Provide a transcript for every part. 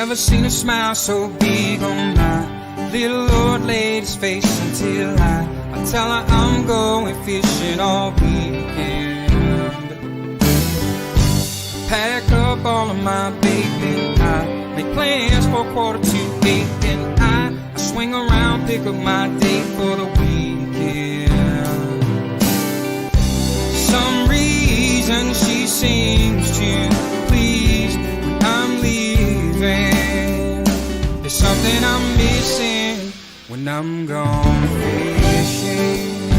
Never seen a smile so big on my little old lady's face until I tell her I'm going fishing all weekend. Pack up all of my bait, I make plans for 7:45, and I swing around, pick up my date for the weekend. Some reason she seems to please when I'm leaving. There's something I'm missing when I'm gone fishing.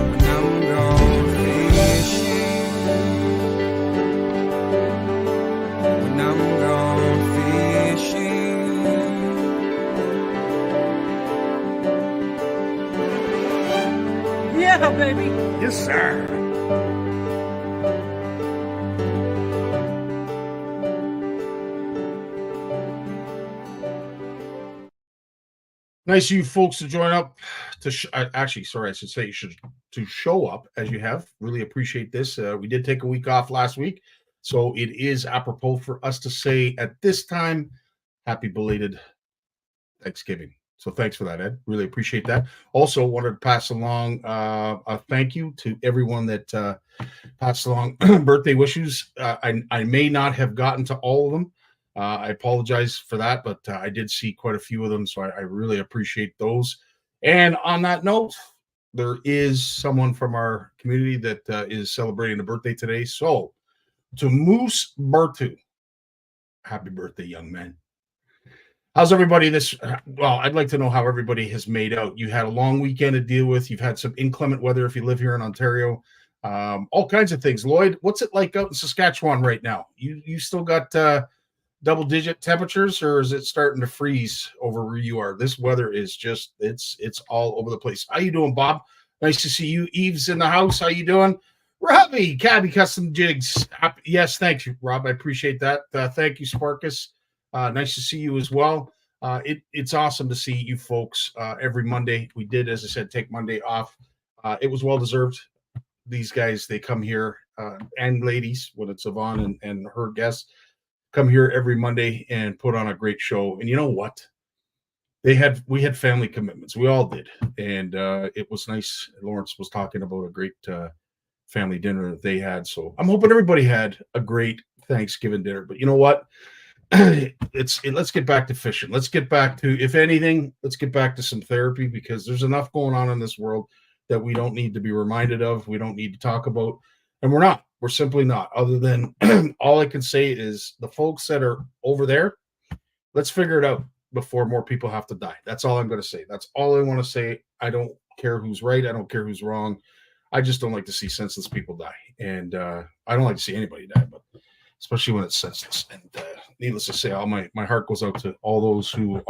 When I'm gone fishing. When I'm gone fishing. Yeah, baby. Yes, sir. Nice of you folks to join up to show up as you have. Really appreciate this. We did take a week off last week, so it is apropos for us to say at this time, happy belated Thanksgiving. So thanks for that, Ed. Really appreciate that. Also wanted to pass along a thank you to everyone that passed along birthday wishes. I may not have gotten to all of them. I apologize for that, but I did see quite a few of them, so I really appreciate those. And on that note, there is someone from our community that is celebrating a birthday today. So to Moose Bartu, happy birthday, young man. How's everybody well, I'd like to know how everybody has made out. You had a long weekend to deal with. You've had some inclement weather if you live here in Ontario. All kinds of things. Lloyd, what's it like out in Saskatchewan right now? You still got double-digit temperatures, or is it starting to freeze over where you are? This weather is just, it's all over the place. How you doing, Bob? Nice to see you. Eve's in the house. How you doing? Robbie, Cabby Custom Jigs. Yes, thank you, Rob. I appreciate that. Thank you, Sparkus. Nice to see you as well. It's awesome to see you folks every Monday. We did, as I said, take Monday off. It was well-deserved. These guys, they come here, and ladies, when it's Yvonne and her guests, come here every Monday and put on a great show. And you know what? We had family commitments. We all did. And it was nice. Lawrence was talking about a great family dinner that they had. So I'm hoping everybody had a great Thanksgiving dinner. But you know what? Let's get back to fishing. Let's get back to, if anything, let's get back to some therapy, because there's enough going on in this world that we don't need to be reminded of. We don't need to talk about. And we're not. We're simply not. Other than all I can say is the folks that are over there, let's figure it out before more people have to die. That's all I'm going to say. That's all I want to say. I don't care who's right. I don't care who's wrong. I just don't like to see senseless people die. And I don't like to see anybody die, but especially when it's senseless. And needless to say, all my heart goes out to all those who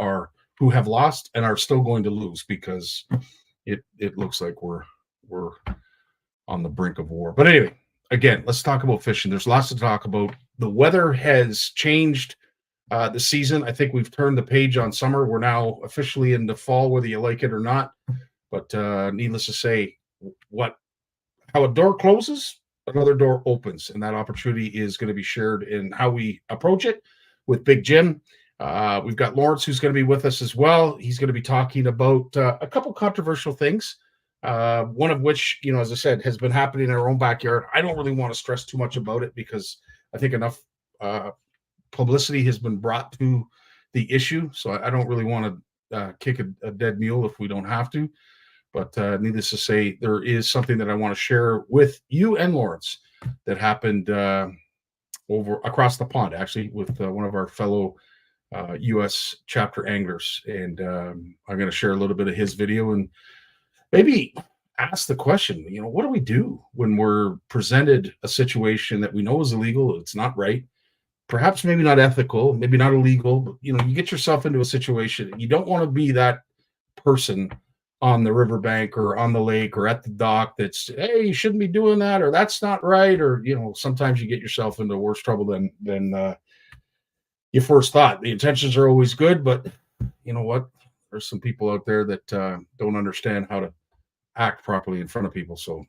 have lost and are still going to lose, because it looks like we're on the brink of war. But anyway, again, let's talk about fishing. There's lots to talk about. The weather has changed the season. I think we've turned the page on summer. We're now officially into fall, whether you like it or not. But needless to say, how a door closes, another door opens, and that opportunity is going to be shared in how we approach it with Big Jim. We've got Lawrence, who's going to be with us as well. He's going to be talking about a couple controversial things. One of which, as I said, has been happening in our own backyard. I don't really want to stress too much about it, because I think enough publicity has been brought to the issue. So I don't really want to kick a dead mule if we don't have to. But needless to say, there is something that I want to share with you and Lawrence that happened over across the pond, actually, with one of our fellow U.S. chapter anglers. And I'm going to share a little bit of his video. And maybe ask the question, what do we do when we're presented a situation that we know is illegal? It's not right. Perhaps maybe not ethical, maybe not illegal, but you get yourself into a situation. You don't want to be that person on the riverbank or on the lake or at the dock that's, hey, you shouldn't be doing that, or that's not right, or sometimes you get yourself into worse trouble than you first thought. The intentions are always good, but you know what? There's some people out there that don't understand how to act properly in front of people. So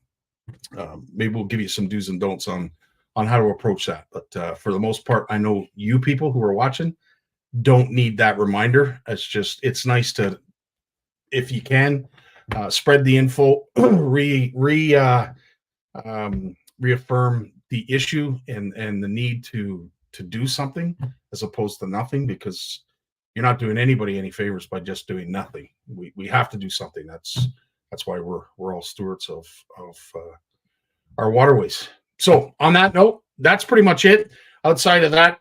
maybe we'll give you some do's and don'ts on how to approach that. But for the most part, I know you people who are watching don't need that reminder. It's nice to, if you can, spread the info, reaffirm the issue and the need to do something as opposed to nothing, because you're not doing anybody any favors by just doing nothing. We have to do something. That's why we're all stewards of our waterways. So on that note, that's pretty much it. Outside of that,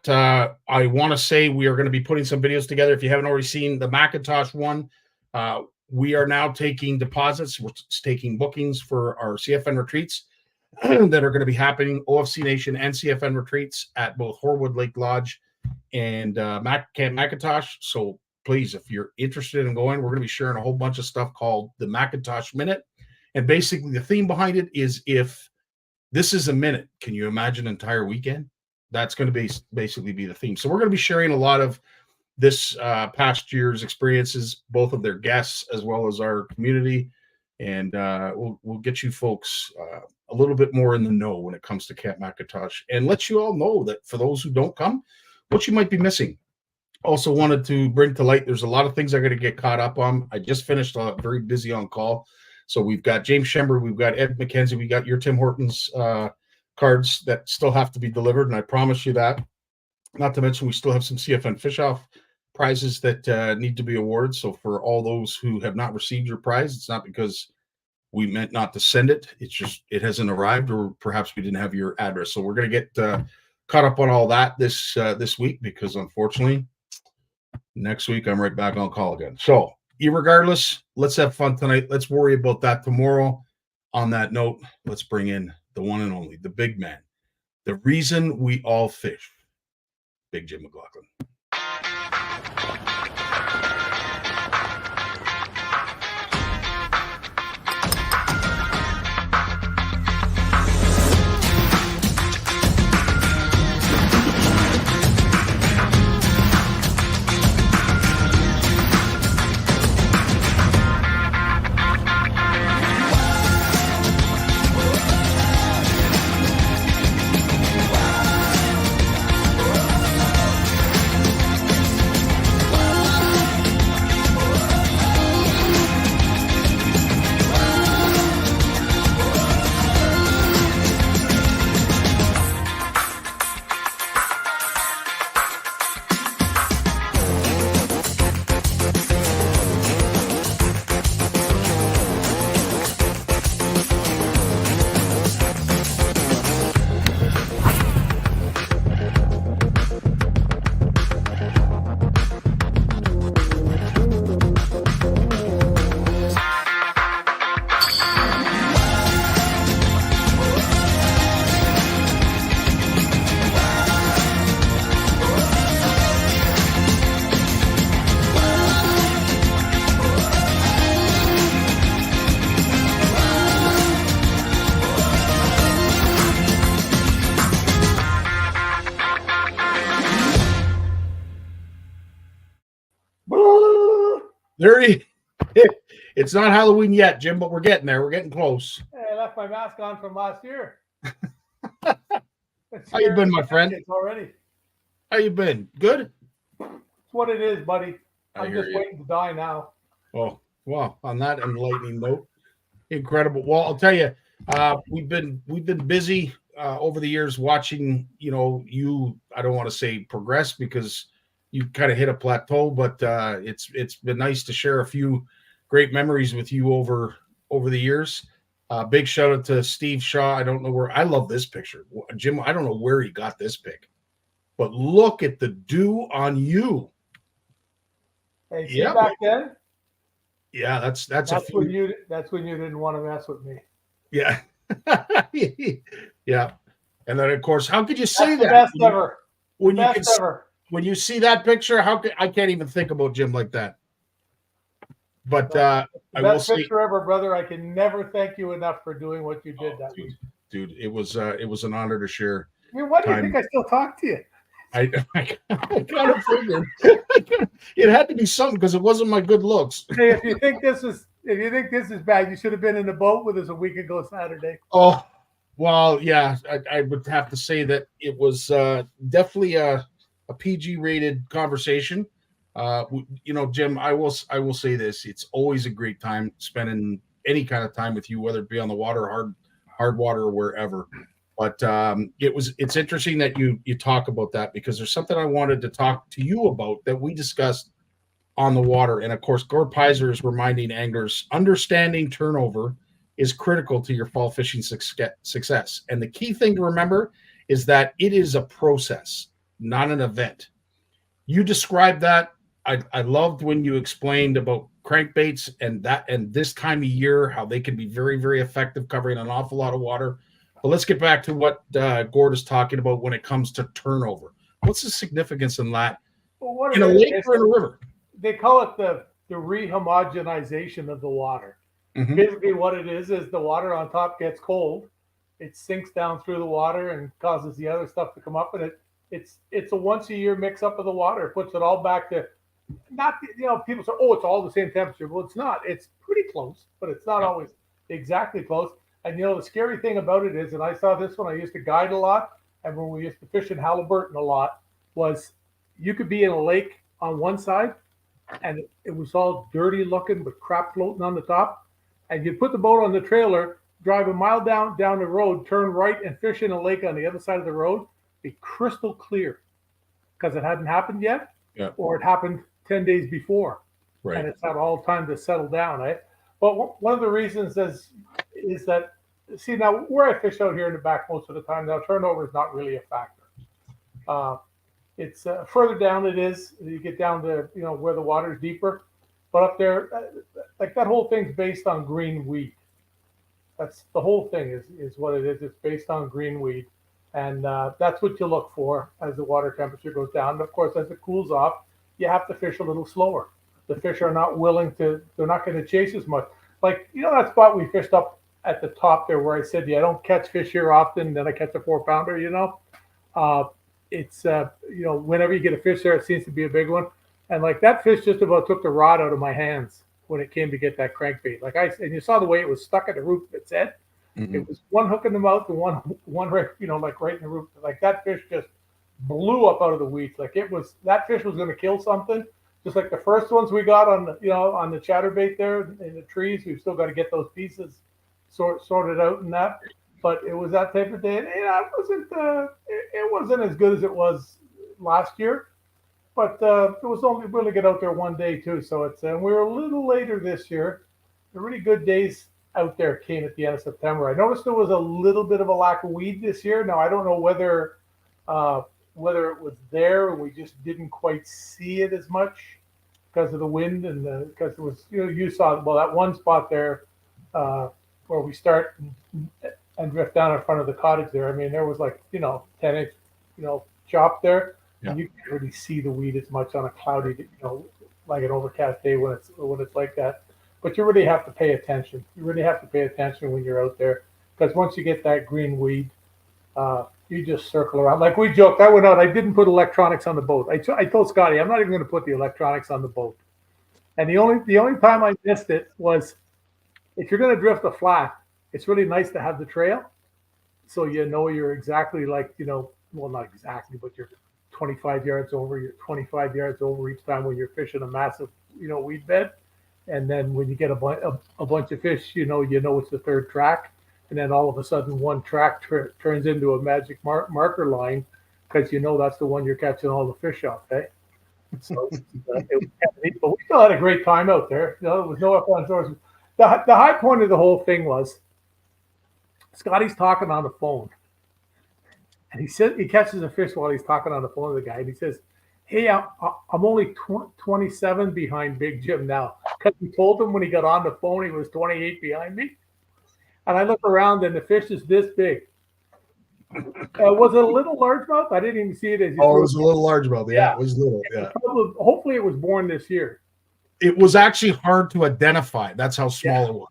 I want to say we are going to be putting some videos together. If you haven't already seen the Macintosh one, we are now taking deposits. We're taking bookings for our CFN retreats that are going to be happening, OFC Nation and CFN retreats at both Horwood Lake Lodge and Camp Macintosh. So please, if you're interested in going, we're going to be sharing a whole bunch of stuff called the Macintosh Minute. And basically the theme behind it is, if this is a minute, can you imagine an entire weekend? That's going to basically be the theme. So we're going to be sharing a lot of this past year's experiences, both of their guests as well as our community. And we'll get you folks a little bit more in the know when it comes to Camp Macintosh, and let you all know that for those who don't come, what you might be missing. Also wanted to bring to light, there's a lot of things I'm going to get caught up on. I just finished very busy on call. So we've got James Schember, we've got Ed McKenzie, we got your Tim Hortons cards that still have to be delivered, and I promise you that. Not to mention, we still have some CFN Fish-Off prizes that need to be awarded. So for all those who have not received your prize, it's not because we meant not to send it. It's just it hasn't arrived, or perhaps we didn't have your address. So we're going to get caught up on all that this week, because unfortunately, next week I'm right back on call again. So irregardless, let's have fun tonight. Let's worry about that tomorrow. On that note, let's bring in the one and only, the big man, the reason we all fish, Big Jim McLaughlin. It's not Halloween yet, Jim, but we're getting there. We're getting close. Hey, I left my mask on from last year. How you been, my friend? Already. How you been? Good? It's what it is, buddy. I'm just waiting to die now. Oh, well, on that enlightening note, incredible. Well, I'll tell you, we've been busy over the years watching, you, I don't want to say progress, because you kind of hit a plateau, but it's been nice to share a few great memories with you over the years. Big shout out to Steve Shaw. I don't know where, I love this picture. Jim, I don't know where he got this pic, but look at the dew on you. Hey, see back then? Yeah, that's a That's few. when you didn't want to mess with me. Yeah. Yeah. And then of course, how could you say That's the that best ever. The when you best can ever. when you see that picture? How could I can't even think about Jim like that. But The I will best say, picture ever, brother. I can never thank you enough for doing what you did that week. dude, it was an honor to share I mean, why do you time. think I still talk to you? I kind of figured it had to be something because it wasn't my good looks. Hey, if you think this is bad, you should have been in the boat with us a week ago Saturday. Oh, well, yeah, I would have to say that it was definitely a PG rated conversation. Jim, I will say this: it's always a great time spending any kind of time with you, whether it be on the water, hard water, or wherever. But it's interesting that you talk about that because there's something I wanted to talk to you about that we discussed on the water. And of course, Gord Pizer is reminding anglers understanding turnover is critical to your fall fishing success. And the key thing to remember is that it is a process, not an event. You described that. I loved when you explained about crankbaits and this time of year, how they can be very, very effective covering an awful lot of water. But let's get back to what Gord is talking about when it comes to turnover. What's the significance in that Well, in a lake or in a river? They call it the rehomogenization of the water. Mm-hmm. Basically, what it is the water on top gets cold, it sinks down through the water and causes the other stuff to come up, and it's a once a year mix up of the water. It puts it all back to not people say, oh, it's all the same temperature. Well, it's not. It's pretty close, but it's not always exactly close. And the scary thing about it is, and I saw this when I used to guide a lot, and when we used to fish in Halliburton a lot, was you could be in a lake on one side, and it was all dirty looking with crap floating on the top. And you put the boat on the trailer, drive a mile down the road, turn right, and fish in a lake on the other side of the road, be crystal clear because it hadn't happened yet, or it happened 10 days before, right? And it's had all time to settle down, right? But one of the reasons is that, see, now where I fish out here in the back most of the time, now turnover is not really a factor. It's further down it is. You get down to where the water is deeper, but up there, like that whole thing's based on green weed. That's the whole thing is what it is. It's based on green weed, and that's what you look for as the water temperature goes down. And of course, as it cools off, you have to fish a little slower. The fish are not willing to. They're not going to chase as much. Like that spot we fished up at the top there, where I said, I don't catch fish here often. Then I catch a 4-pounder. It's whenever you get a fish there, it seems to be a big one. And like that fish just about took the rod out of my hands when it came to get that crankbait. And you saw the way it was stuck at the roof of its head. Mm-hmm. It was one hook in the mouth and one right, like right in the roof. Like that fish just blew up out of the weeds. Like that fish was going to kill something. Just like the first ones we got on the chatterbait there in the trees. We've still got to get those pieces sorted out and that. But it was that type of day. And it wasn't as good as it was last year. But it was only really get out there one day too. So we were a little later this year. The really good days out there came at the end of September. I noticed there was a little bit of a lack of weed this year. Now I don't know whether it was there and we just didn't quite see it as much because of the wind and because it was you saw that one spot there where we start and drift down in front of the cottage there. I mean, there was 10-inch chop there. Yeah. And you can't really see the weed as much on a cloudy, like an overcast day when it's like that. But you really have to pay attention. You really have to pay attention when you're out there because once you get that green weed, you just circle around. Like we joked, I went out. I didn't put electronics on the boat. I told Scotty, I'm not even going to put the electronics on the boat. And the only time I missed it was if you're going to drift a flat, it's really nice to have the trail, so you're exactly well, not exactly, but you're 25 yards over. You're 25 yards over each time when you're fishing a massive weed bed, and then when you get a bunch of fish, it's the third track, and then all of a sudden one track turns into a magic marker line because that's the one you're catching all the fish off, eh? So it was neat, but we still had a great time out there. There was no up on sources. The high point of the whole thing was Scotty's talking on the phone, and he said he catches a fish while he's talking on the phone to the guy, and he says, Hey, I'm only 27 behind Big Jim now because he told him when he got on the phone he was 28 behind me. And I look around and the fish is this big. Was it a little largemouth? I didn't even see it as you Oh, it threw was a little largemouth. Yeah, it was little. it. Yeah, Hopefully it was born this year. it was actually hard to identify. That's how small Yeah. it was.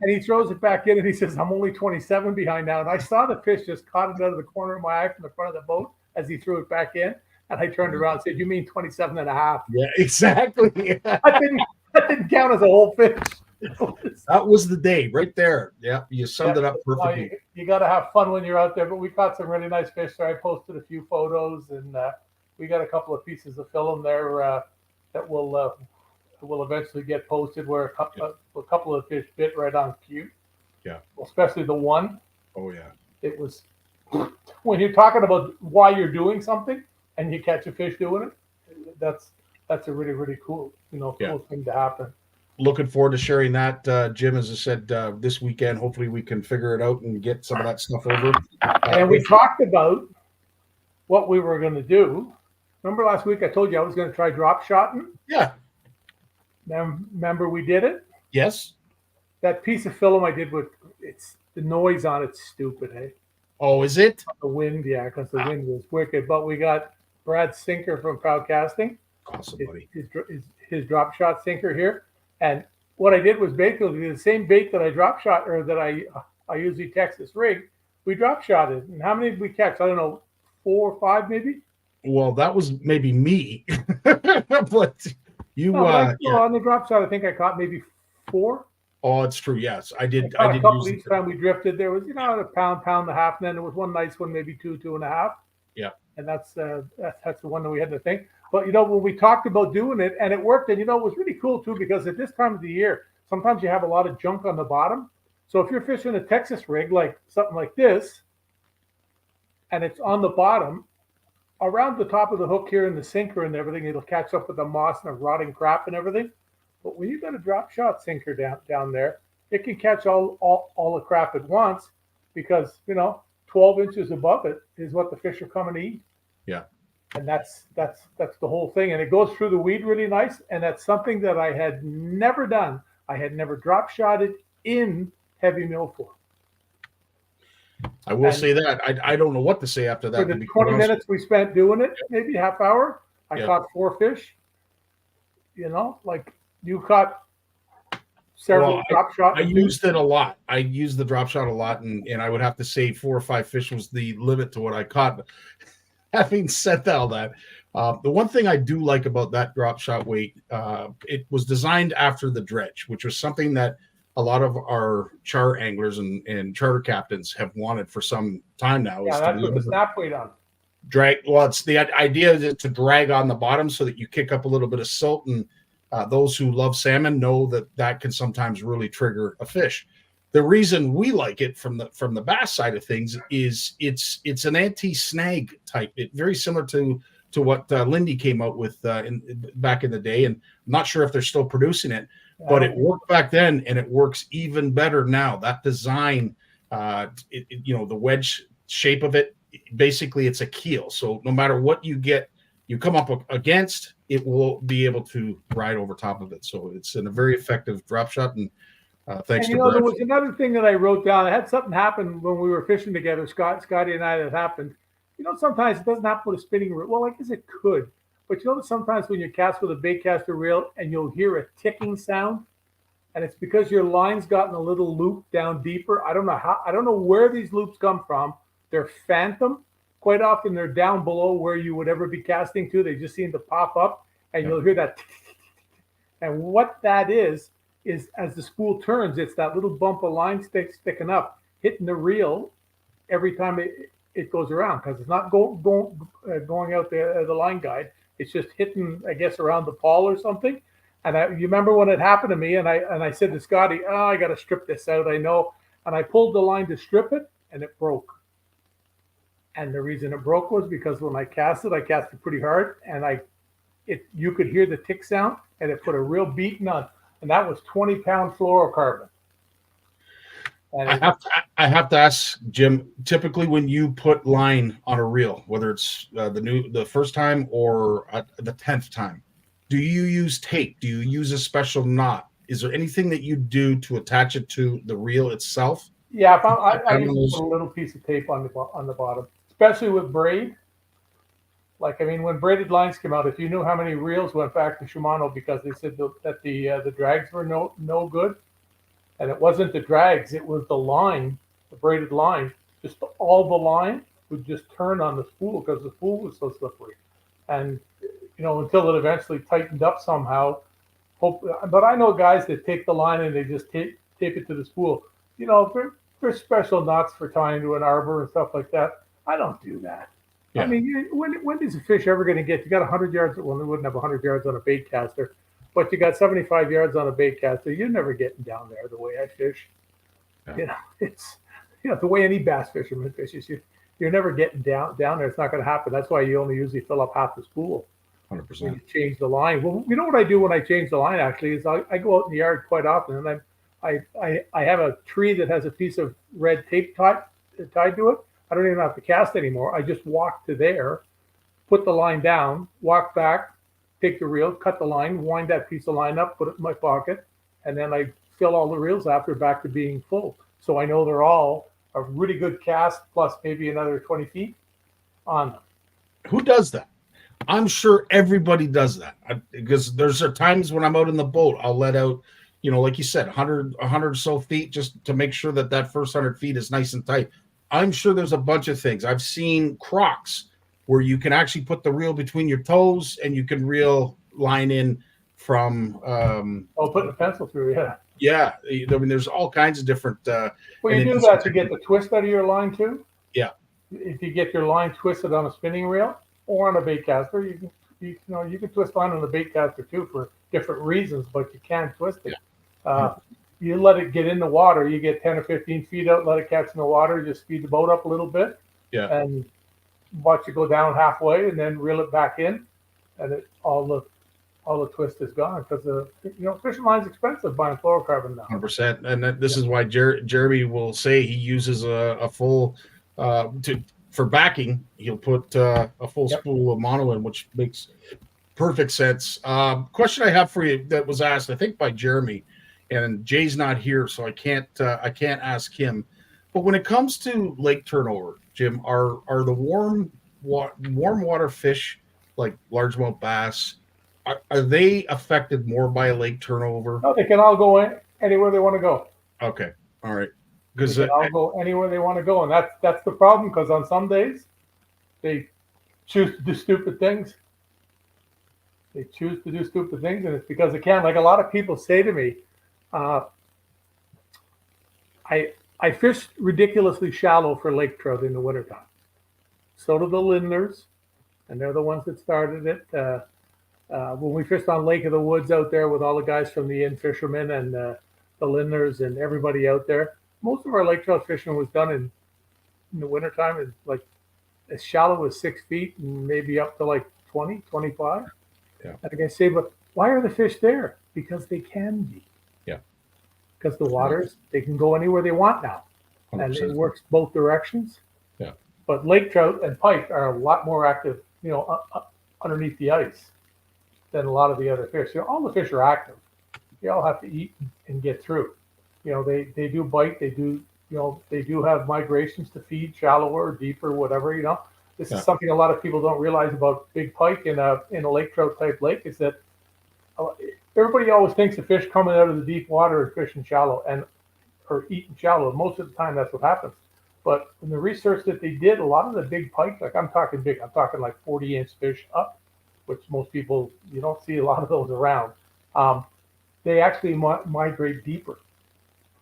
And he throws it back in and he says, I'm only 27 behind now. And I saw the fish just caught it out of the corner of my eye from the front of the boat as he threw it back in. And I turned around and said, you mean 27 and a half? Yeah, exactly. That didn't count as a whole fish. That was the day right there. Yeah, you summed it up perfectly. You got to have fun when you're out there. But we caught some really nice fish there. I posted a few photos, and we got a couple of pieces of film there that will eventually get posted. Where a couple of fish bit right on cue. Yeah, especially the one. Oh yeah, it was when you're talking about why you're doing something and you catch a fish doing it. That's a really really cool cool thing to happen. Looking forward to sharing that, Jim. As I said, this weekend, hopefully we can figure it out and get some of that stuff over. And we talked about what we were going to do. Remember last week I told you I was going to try drop shotting? Yeah. Remember we did it? Yes. That piece of film I did with the noise on it's stupid, eh? Oh, is it? The wind, yeah, because the wind was wicked. But we got Brad Sinker from Proud Casting. Awesome, buddy. His drop shot sinker here. And what I did was basically the same bait that I drop shot or that I usually Texas rig, we drop shotted. And how many did we catch? I don't know, 4 or 5 maybe? Well, that was maybe me. But you on the drop shot, I think I caught maybe 4. Oh, it's true. Yes, I did. I did a couple each time we drifted. There was, a pound and a half, and then there was one nice one, maybe 2.5. Yeah. And that's the one that we had to think. But when we talked about doing it, and it worked, and it was really cool too because at this time of the year, sometimes you have a lot of junk on the bottom. So if you're fishing a Texas rig like something like this, and it's on the bottom, around the top of the hook here in the sinker and everything, it'll catch up with the moss and the rotting crap and everything. But when you got a drop shot sinker down there, it can catch all the crap at once because 12 inches above it is what the fish are coming to eat. Yeah. And that's the whole thing. And it goes through the weed really nice. And that's something that I had never done. I had never drop shotted in heavy milfoil. I will say that. I don't know what to say after that. For the 20 minutes we spent doing it, maybe half hour, I caught 4 fish. Like you caught several drop shots. I used it a lot. I used the drop shot a lot, and I would have to say 4 or 5 fish was the limit to what I caught. But having said all that, the one thing I do like about that drop shot weight, it was designed after the dredge, which was something that a lot of our char anglers and charter captains have wanted for some time now. Yeah, that's what the snap weight on. Drag. Well, it's the idea is to drag on the bottom so that you kick up a little bit of silt, and those who love salmon know that can sometimes really trigger a fish. The reason we like it from the bass side of things is it's an anti-snag type. It's very similar to what Lindy came out with back in the day, and I'm not sure if they're still producing it, but it worked back then, and it works even better now. That design, the wedge shape of it, basically it's a keel. So no matter what you come up against, it will be able to ride over top of it. So it's a very effective drop shot, and thanks to Brad. There was another thing that I wrote down. I had something happen when we were fishing together, Scotty and I, that happened. Sometimes it doesn't happen with a spinning reel. Well, I guess it could. But sometimes when you cast with a bait caster reel and you'll hear a ticking sound, and it's because your line's gotten a little loop down deeper. I don't know where these loops come from. They're phantom. Quite often they're down below where you would ever be casting to. They just seem to pop up, and you'll hear that. And what that is as the spool turns, it's that little bump of line sticking up, hitting the reel every time it goes around, because it's not going out the line guide. It's just hitting, I guess, around the pawl or something. And you remember when it happened to me, and I said to Scotty, I got to strip this out, I know. And I pulled the line to strip it, and it broke. And the reason it broke was because when I cast it pretty hard, and you could hear the tick sound, and it put a real beating on. And that was 20-pound fluorocarbon. And I have to ask Jim. Typically, when you put line on a reel, whether it's the first time or the 10th time, do you use tape? Do you use a special knot? Is there anything that you do to attach it to the reel itself? yeah, if I usually put a little piece of tape on the bottom, especially with braid. Like, I mean, when braided lines came out, if you knew how many reels went back to Shimano because they said that the drags were no good, and it wasn't the drags, it was the line, the braided line. Just all the line would just turn on the spool because the spool was so slippery, and until it eventually tightened up somehow. But I know guys that take the line and they just tape it to the spool. There's special knots for tying to an arbor and stuff like that. I don't do that. Yeah. I mean, when is a fish ever going to get? You got 100 yards. Well, they wouldn't have 100 yards on a bait caster, but you got 75 yards on a bait caster. You're never getting down there the way I fish. Yeah. It's the way any bass fisherman fishes. You're never getting down there. It's not going to happen. That's why you only usually fill up half the spool. 100%. When you change the line. Well, you know what I do when I change the line actually is I go out in the yard quite often, and I have a tree that has a piece of red tape tied to it. I don't even have to cast anymore. I just walk to there, put the line down, walk back, take the reel, cut the line, wind that piece of line up, put it in my pocket, and then I fill all the reels after back to being full. So I know they're all a really good cast plus maybe another 20 feet on them. Who does that? I'm sure everybody does that because there's times when I'm out in the boat, I'll let out, like you said, 100 or so feet just to make sure that first 100 feet is nice and tight. I'm sure there's a bunch of things. I've seen crocs where you can actually put the reel between your toes and you can reel line in from. Putting a pencil through, yeah. Yeah, I mean, there's all kinds of different. Well, you do that to get the twist out of your line too. Yeah. If you get your line twisted on a spinning reel or on a bait caster, you can twist line on the bait caster too for different reasons, but you can twist it. Yeah. You let it get in the water. You get 10 or 15 feet out, let it catch in the water. Just speed the boat up a little bit, and watch it go down halfway, and then reel it back in, and all the twist is gone because fishing line's expensive buying fluorocarbon now. 100%, and this is why Jeremy will say he uses a full for backing. He'll put a full spool of mono in, which makes perfect sense. Question I have for you that was asked, I think, by Jeremy. And Jay's not here, so I can't ask him. But when it comes to lake turnover, Jim, are the warm water fish like largemouth bass, are they affected more by a lake turnover? No, they can all go anywhere they want to go. Okay, all right. Because they can all go anywhere they want to go, and that's the problem. Because on some days, they choose to do stupid things. They choose to do stupid things, and it's because they can. Like a lot of people say to me. I fish ridiculously shallow for lake trout in the wintertime. So do the Lindners, and they're the ones that started it. When we fished on Lake of the Woods out there with all the guys from the Inn Fishermen and the Lindners and everybody out there, most of our lake trout fishing was done in the wintertime is like as shallow as 6 feet and maybe up to like 20, 25. Yeah. And I say, but why are the fish there? Because they can be. Because the waters, they can go anywhere they want now. 100%. And it works both directions. Yeah. But lake trout and pike are a lot more active, underneath the ice than a lot of the other fish. All the fish are active. They all have to eat and get through. They do bite. They do, they do have migrations to feed shallower, deeper, whatever. This is something a lot of people don't realize about big pike in a lake trout type lake is that everybody always thinks the fish coming out of the deep water are fishing shallow or eating shallow. Most of the time, that's what happens. But in the research that they did, a lot of the big pike, like I'm talking big, I'm talking like 40-inch fish up, which most people, you don't see a lot of those around. They actually migrate deeper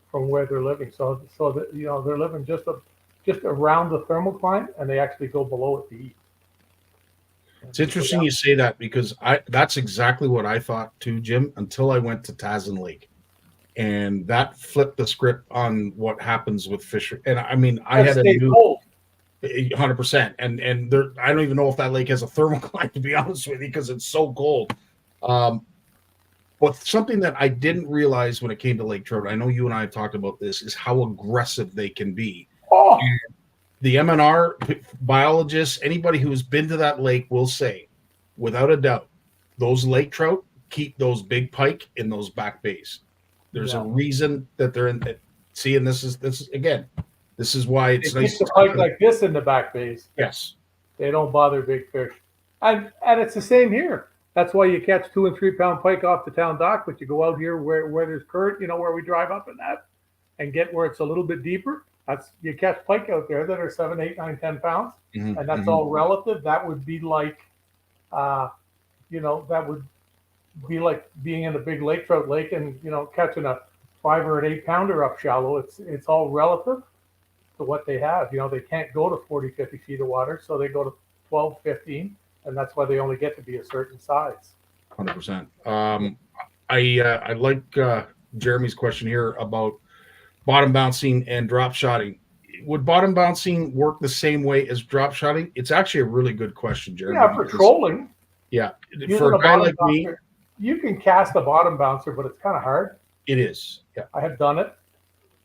from where they're living. So that, they're living just around the thermocline, and they actually go below it to eat. It's interesting you say that because that's exactly what I thought too, Jim, until I went to Tazen Lake. And that flipped the script on what happens with fish. And I mean, I had a new 100%. And there, I don't even know if that lake has a thermocline, to be honest with you, because it's so cold. But But something that I didn't realize when it came to lake trout, I know you and I have talked about this, is how aggressive they can be. Oh, The MNR biologists, anybody who's been to that lake will say, without a doubt, those lake trout keep those big pike in those back bays. There's a reason that they're in. See, and this is again, this is why it's they nice. keep the pike like this in the back bays. Yes, They don't bother big fish. And it's the same here. That's why you catch 2 and 3 pound pike off the town dock, but you go out here where there's current, where we drive up and that, and get where it's a little bit deeper. You catch pike out there that are 7, 8, 9, 10 pounds, and that's all relative. That would be like, that would be like being in a big lake trout lake and catching a 5 or an 8 pounder up shallow. It's all relative to what they have. They can't go to 40, 50 feet of water, so they go to 12, 15, and that's why they only get to be a certain size. 100%. I like Jeremy's question here about bottom bouncing and drop shotting. Would bottom bouncing work the same way as drop shotting? It's actually a really good question, Jeremy. Yeah, for trolling. Yeah, for a guy like me, you can cast a bottom bouncer, but it's kind of hard. it is. Yeah, I have done it,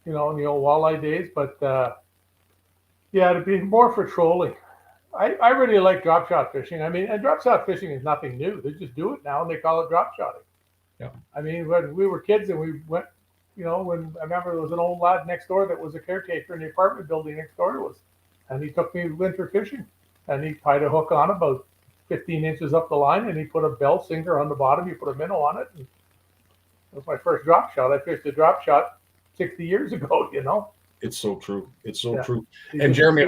in the old walleye days, but it'd be more for trolling. I really like drop shot fishing. I mean, and drop shot fishing is nothing new. They just do it now and they call it drop shotting. Yeah. I mean, when we were kids and we went, when I remember there was an old lad next door that was a caretaker in the apartment building next door to us, and he took me winter fishing, and he tied a hook on about 15 inches up the line, and he put a bell sinker on the bottom. He put a minnow on it. And it was my first drop shot. I fished a drop shot 60 years ago. it's so true. It's so Yeah. true. And Jeremy,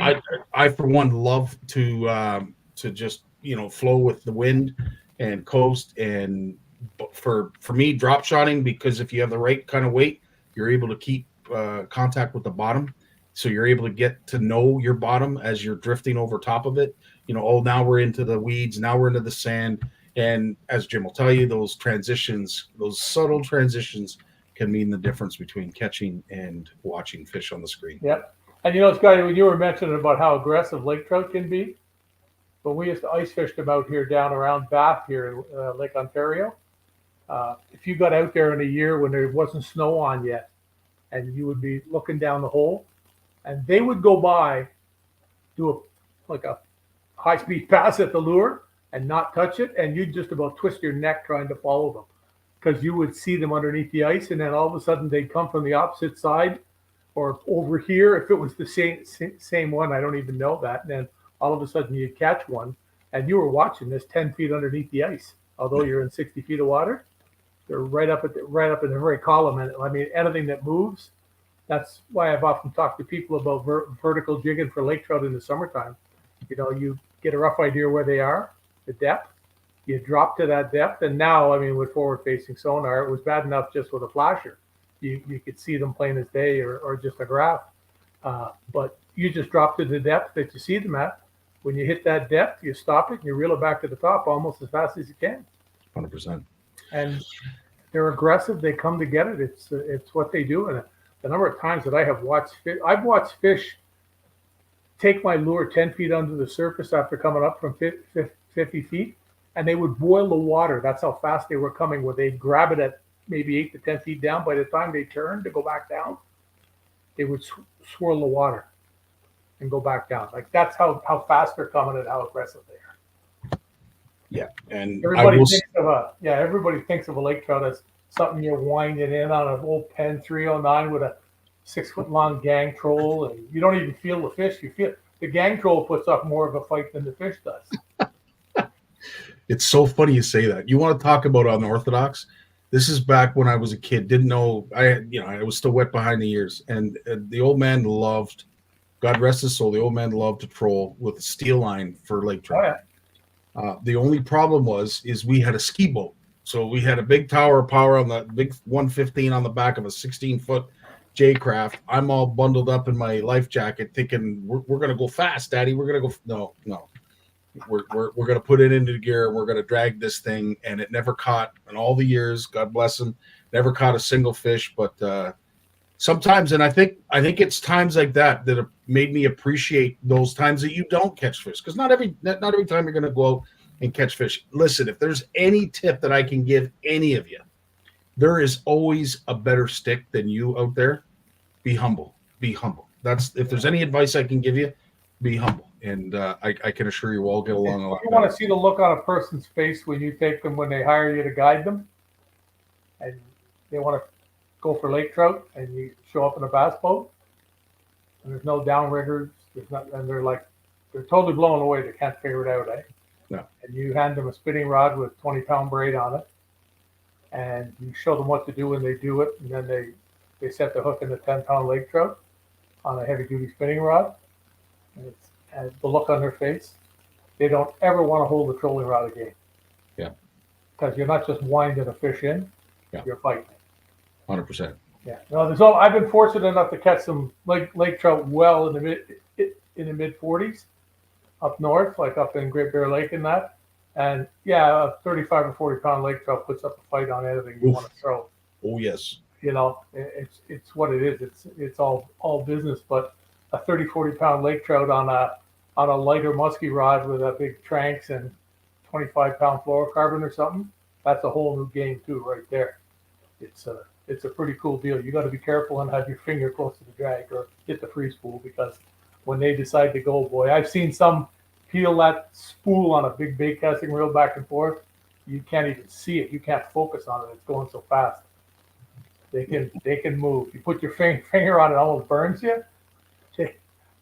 I for one love to just flow with the wind and coast. And for me, drop shotting, because if you have the right kind of weight, you're able to keep contact with the bottom, so you're able to get to know your bottom as you're drifting over top of it. Now we're into the weeds, now we're into the sand, and as Jim will tell you, those transitions, those subtle transitions, can mean the difference between catching and watching fish on the screen. Yep. And Scotty, when you were mentioning about how aggressive lake trout can be, when we used to ice fish them out here down around Bath here in Lake Ontario, if you got out there in a year when there wasn't snow on yet, and you would be looking down the hole, and they would go by, do a high-speed pass at the lure and not touch it, and you'd just about twist your neck trying to follow them, because you would see them underneath the ice, and then all of a sudden they'd come from the opposite side or over here. If it was the same one, I don't even know that. And then all of a sudden you'd catch one, and you were watching this 10 feet underneath the ice, although you're in 60 feet of water. They're right up in the very column. And I mean, anything that moves. That's why I've often talked to people about vertical jigging for lake trout in the summertime. You get a rough idea where they are, the depth. You drop to that depth, and now, I mean, with forward-facing sonar, it was bad enough just with a flasher. You could see them plain as day, or just a graph. But you just drop to the depth that you see them at. When you hit that depth, you stop it and you reel it back to the top almost as fast as you can. 100%. And they're aggressive. They come to get it. It's what they do. And the number of times that I've watched fish take my lure 10 feet under the surface after coming up from 50 feet, and they would boil the water. That's how fast they were coming, where they'd grab it at maybe 8 to 10 feet down. By the time they turned to go back down, they would swirl the water and go back down. Like, that's how fast they're coming and how aggressive they are. Yeah, and everybody thinks of a lake trout as something you're winding in on an old Penn 309 with a 6-foot-long gang troll, and you don't even feel the fish. You feel the gang troll puts up more of a fight than the fish does. It's so funny you say that. You want to talk about unorthodox? This is back when I was a kid. Didn't know I was still wet behind the ears, and the old man loved, God rest his soul, the old man loved to troll with a steel line for lake trout. Oh, yeah. The only problem is we had a ski boat. So we had a big tower of power on the big 115 on the back of a 16-foot J-Craft. I'm all bundled up in my life jacket thinking, we're going to go fast, Daddy. We're going to go. No. We're going to put it into gear. And we're going to drag this thing. And it never caught in all the years, God bless him, never caught a single fish. But sometimes, and I think it's times like that have made me appreciate those times that you don't catch fish, because not every time you're going to go out and catch fish. Listen, if there's any tip that I can give any of you, there is always a better stick than you out there. Be humble. Be humble. That's if there's any advice I can give you, be humble. And I can assure you we'll all get along a lot You better. want to see the look on a person's face when you take them, when they hire you to guide them, and they want to go for lake trout, and you show up in a bass boat, and there's no downriggers, there's not, and they're totally blown away. They can't figure it out, eh? No. And you hand them a spinning rod with 20-pound braid on it, and you show them what to do when they do it, and then they set the hook in the 10-pound lake trout on a heavy-duty spinning rod, and the look on their face, they don't ever want to hold the trolling rod again. Yeah. Because you're not just winding a fish in, you're fighting. 100%. Yeah. No, I've been fortunate enough to catch some lake trout well in the mid 40s up north, like up in Great Bear Lake and that. And yeah, a 35 or 40-pound lake trout puts up a fight on anything you want to throw. Oh yes. You know, it's what it is. It's all business. But a 30, 40-pound lake trout on a lighter musky rod with a big tranks and 25-pound fluorocarbon or something, that's a whole new game too, right there. It's a pretty cool deal. You got to be careful and have your finger close to the drag or hit the free spool, because when they decide to go, boy, I've seen some peel that spool on a big bait casting reel back and forth. You can't even see it. You can't focus on it. It's going so fast. They can move. You put your finger on it, almost burns you.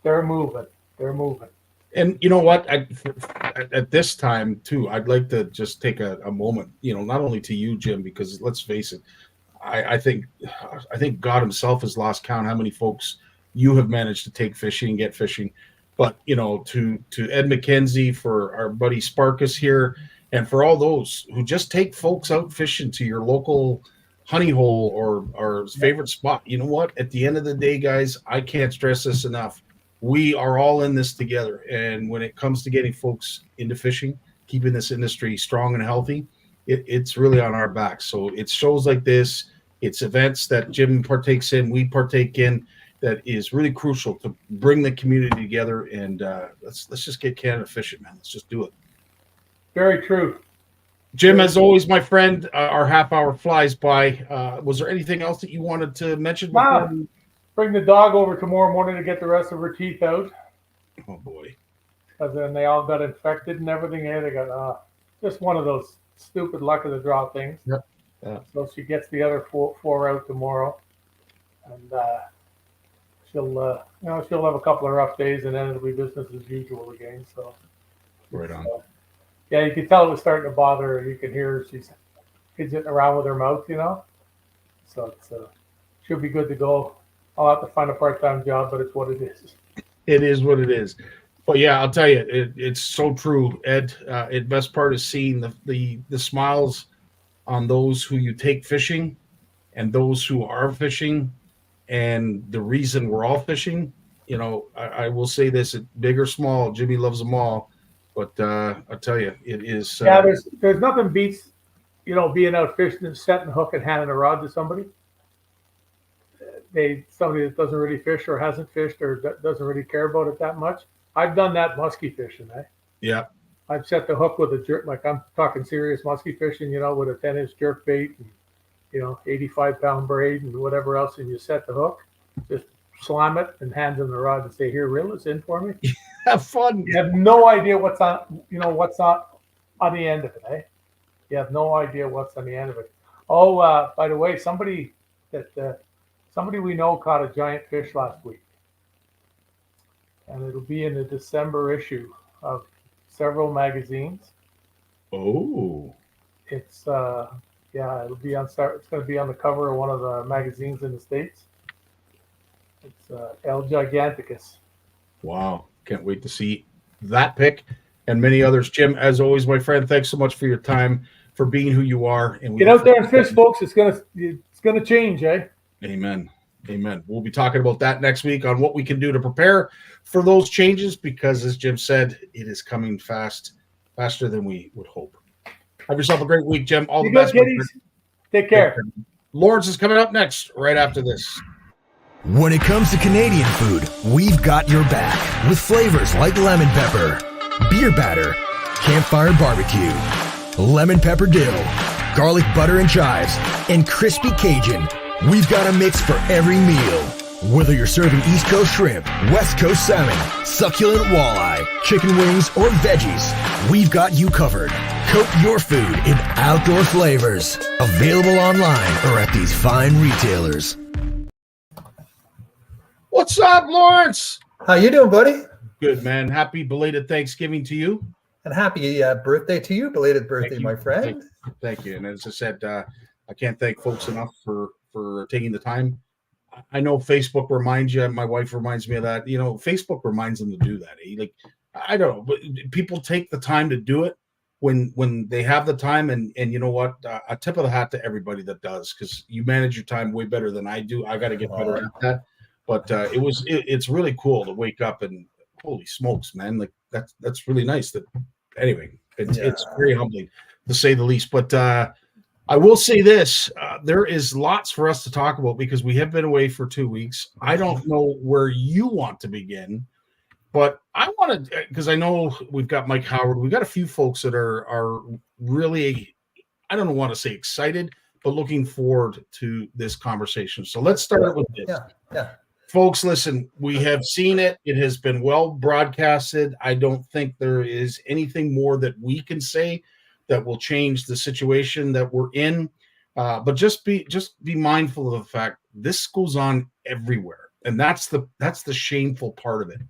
They're moving. They're moving. And you know what? At this time too, I'd like to just take a moment. You know, not only to you, Jim, because let's face it, I think God Himself has lost count how many folks you have managed to take fishing and get fishing. But you know, to Ed McKenzie, for our buddy Sparkus here, and for all those who just take folks out fishing to your local honey hole or favorite spot. You know what? At the end of the day, guys, I can't stress this enough. We are all in this together. And when it comes to getting folks into fishing, keeping this industry strong and healthy, it's really on our backs. So it's shows like this, it's events that Jim partakes in, we partake in, that is really crucial to bring the community together. And let's just get Canada fishing, man. Let's just do it. Very true. Jim, as always, my friend, our half hour flies by. Was there anything else that you wanted to mention? Wow. Bring the dog over tomorrow morning to get the rest of her teeth out. Oh, boy. Because then they all got infected and everything. And they got just one of those stupid luck of the draw things. Yep. Yeah. So she gets the other four out tomorrow. And she'll have a couple of rough days, and then it'll be business as usual again. So Right on. Yeah, you can tell it was starting to bother her. You can hear she's fidgeting around with her mouth, you know. So she'll be good to go. I'll have to find a part-time job, but it's what it is. It is what it is. But yeah, I'll tell you, it's so true, Ed. The best part is seeing the smiles on those who you take fishing and those who are fishing, and the reason we're all fishing. You know, I will say this: big or small, Jimmy loves them all. But I'll tell you, it is. Yeah, there's nothing beats, being out fishing and setting a hook and handing a rod to somebody. Somebody that doesn't really fish or hasn't fished or doesn't really care about it that much. I've done that muskie fishing, eh? Yeah. I've set the hook with a jerk, like I'm talking serious muskie fishing, with a 10-inch jerk bait and, 85-pound braid and whatever else, and you set the hook, just slam it and hand them the rod and say, "Here, reel this in for me." Have fun. You have no idea what's on, what's on the end of it, eh? You have no idea what's on the end of it. Oh, by the way, somebody we know caught a giant fish last week, and it'll be in the December issue of several magazines. Oh. It's it'll be on. It's going to be on the cover of one of the magazines in the States. It's El Giganticus. Wow. Can't wait to see that pick and many others. Jim, as always, my friend, thanks so much for your time, for being who you are. And get out there and fish, folks. It's gonna change, eh? Amen. Amen. We'll be talking about that next week on what we can do to prepare for those changes, because as Jim said, it is coming faster than we would hope. Have yourself a great week, Jim. All the best. Take care. Lawrence is coming up next, right after this. When it comes to Canadian food, we've got your back with flavors like lemon pepper, beer batter, campfire barbecue, lemon pepper dill, garlic butter and chives, and crispy Cajun. We've got a mix for every meal. Whether you're serving East Coast shrimp, West Coast salmon, succulent walleye, chicken wings, or veggies, we've got you covered. Coat your food in outdoor flavors. Available online or at these fine retailers. What's up, Lawrence? How you doing, buddy? Good, man. Happy belated Thanksgiving to you. And happy birthday to you. Belated birthday, my friend. Thank you. And as I said, I can't thank folks enough for taking the time. I know Facebook reminds you. My wife reminds me of that. You know, Facebook reminds them to do that. Like, I don't know, but people take the time to do it when they have the time. And you know what? A tip of the hat to everybody that does, because you manage your time way better than I do. I got to get better at that. But it's really cool to wake up and holy smokes, man! Like that's really nice. That anyway, it's very humbling to say the least. But I will say this: there is lots for us to talk about because we have been away for 2 weeks. I don't know where you want to begin, but I want to, because I know we've got Mike Howard. We've got a few folks that are really, I don't want to say excited, but looking forward to this conversation. So let's start with this. Yeah. Folks, listen, we have seen it. It has been well broadcasted. I don't think there is anything more that we can say that will change the situation that we're in. But just be mindful of the fact this goes on everywhere. And that's the shameful part of it.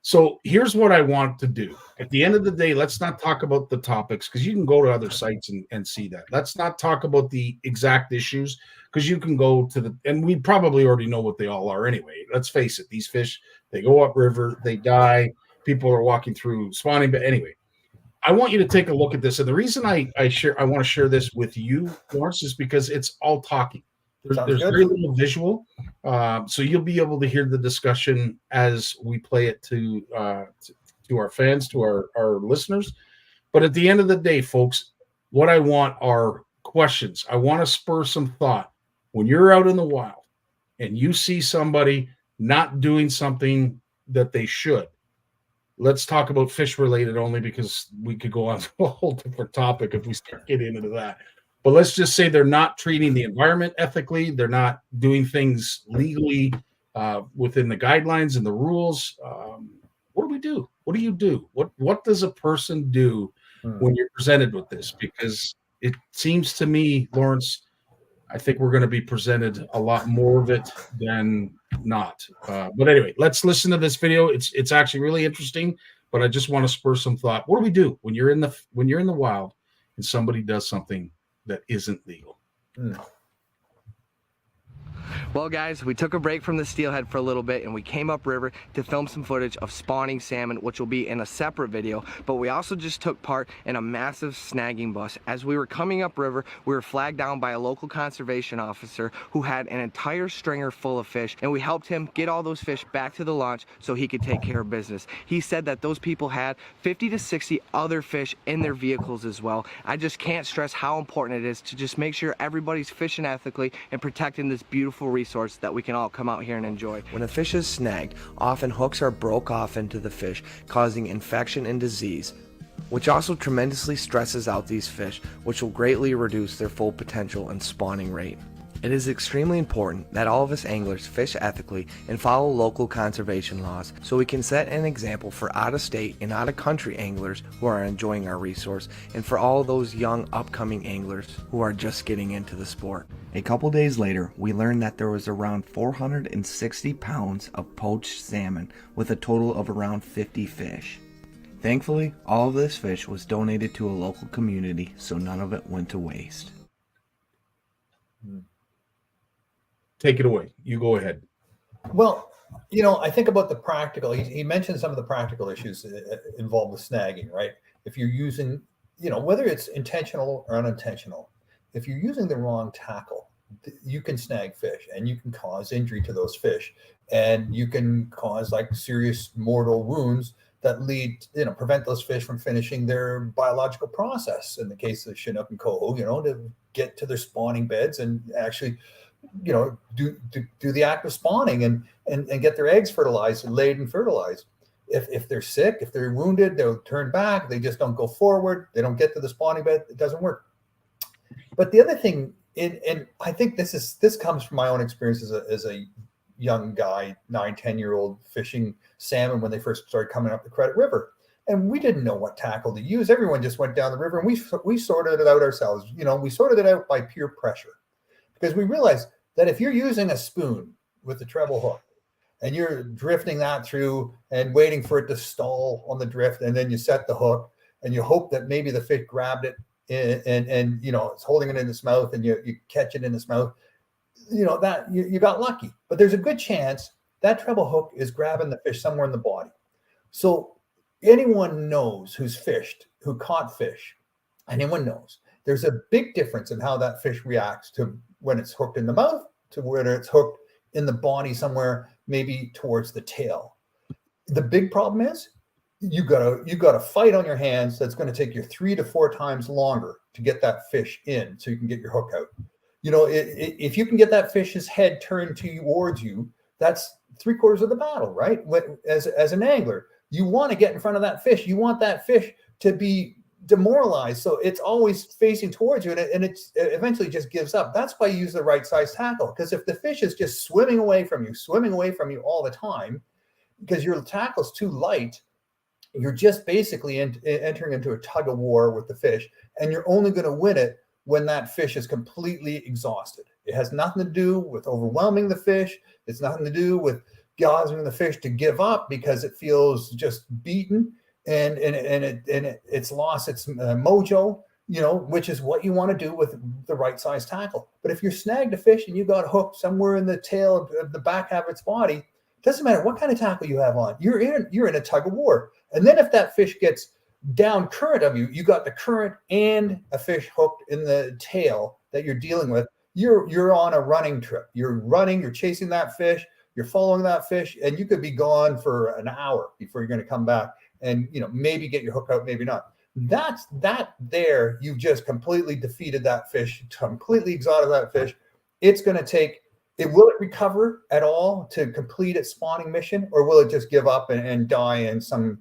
So here's what I want to do. At the end of the day, let's not talk about the topics because you can go to other sites and see that. Let's not talk about the exact issues because you can go to and we probably already know what they all are anyway. Let's face it. These fish, they go upriver, they die. People are walking through spawning. But anyway, I want you to take a look at this. And the reason I want to share this with you, Lawrence, is because it's all talking. There's very little visual, so you'll be able to hear the discussion as we play it to our fans, to our listeners. But at the end of the day, folks, what I want are questions. I want to spur some thought. When you're out in the wild and you see somebody not doing something that they should, let's talk about fish related only because we could go on to a whole different topic if we start getting into that. But let's just say they're not treating the environment ethically. They're not doing things legally within the guidelines and the rules. What do we do? What do you do? What does a person do when you're presented with this? Because it seems to me, Lawrence, I think we're going to be presented a lot more of it than not. But anyway, let's listen to this video. It's actually really interesting. But I just want to spur some thought. What do we do when you're in the wild and somebody does something that isn't legal? Well, guys, we took a break from the steelhead for a little bit and we came upriver to film some footage of spawning salmon, which will be in a separate video. But we also just took part in a massive snagging bus. As we were coming upriver, we were flagged down by a local conservation officer who had an entire stringer full of fish, and we helped him get all those fish back to the launch so he could take care of business. He said that those people had 50 to 60 other fish in their vehicles as well. I just can't stress how important it is to just make sure everybody's fishing ethically and protecting this beautiful resource that we can all come out here and enjoy. When a fish is snagged, often hooks are broke off into the fish, causing infection and disease, which also tremendously stresses out these fish, which will greatly reduce their full potential and spawning rate. It is extremely important that all of us anglers fish ethically and follow local conservation laws so we can set an example for out-of-state and out-of-country anglers who are enjoying our resource, and for all those young upcoming anglers who are just getting into the sport. A couple days later, we learned that there was around 460 pounds of poached salmon with a total of around 50 fish. Thankfully, all of this fish was donated to a local community, so none of it went to waste. Take it away. You go ahead. Well, I think about the practical. He mentioned some of the practical issues involved with snagging, right? If you're using, whether it's intentional or unintentional, if you're using the wrong tackle, you can snag fish and you can cause injury to those fish, and you can cause like serious mortal wounds that prevent those fish from finishing their biological process. In the case of Chinook and Coho, to get to their spawning beds and actually, do the act of spawning and get their eggs fertilized and laid and fertilized. If they're sick, if they're wounded, they'll turn back. They just don't go forward. They don't get to the spawning bed. It doesn't work. But the other thing, and I think this comes from my own experience as a young guy, 9-10-year-old fishing salmon when they first started coming up the Credit River. And we didn't know what tackle to use. Everyone just went down the river, and we sorted it out ourselves. We sorted it out by peer pressure, because we realized that if you're using a spoon with the treble hook and you're drifting that through and waiting for it to stall on the drift, and then you set the hook and you hope that maybe the fish grabbed it and it's holding it in its mouth, and you catch it in its mouth, that you got lucky. But there's a good chance that treble hook is grabbing the fish somewhere in the body. So anyone knows who caught fish, anyone knows there's a big difference in how that fish reacts to when it's hooked in the mouth to when it's hooked in the body somewhere, maybe towards the tail. The big problem is you got a fight on your hands that's going to take you 3 to 4 times longer to get that fish in so you can get your hook out. If you can get that fish's head turned towards you, that's 3/4 of the battle, right? As an angler, you want to get in front of that fish. You want that fish to be demoralized, so it's always facing towards you, and it eventually just gives up. That's why you use the right size tackle, because if the fish is just swimming away from you all the time, because your tackle's too light, you're just basically entering into a tug of war with the fish, and you're only going to win it when that fish is completely exhausted. It has nothing to do with overwhelming the fish. It's nothing to do with causing the fish to give up because it feels just beaten and it's lost its mojo, which is what you want to do with the right size tackle. But if you're snagged a fish and you got hooked somewhere in the tail of the back half of its body, doesn't matter what kind of tackle you have on, you're in a tug of war. And then if that fish gets down current of you, you got the current and a fish hooked in the tail that you're dealing with. You're on a running trip. You're chasing that fish, you're following that fish, and you could be gone for an hour before you're going to come back and maybe get your hook out, maybe not. There you've just completely defeated that fish, completely exhausted that fish. It's going to take. Will it recover at all to complete its spawning mission, or will it just give up and die in some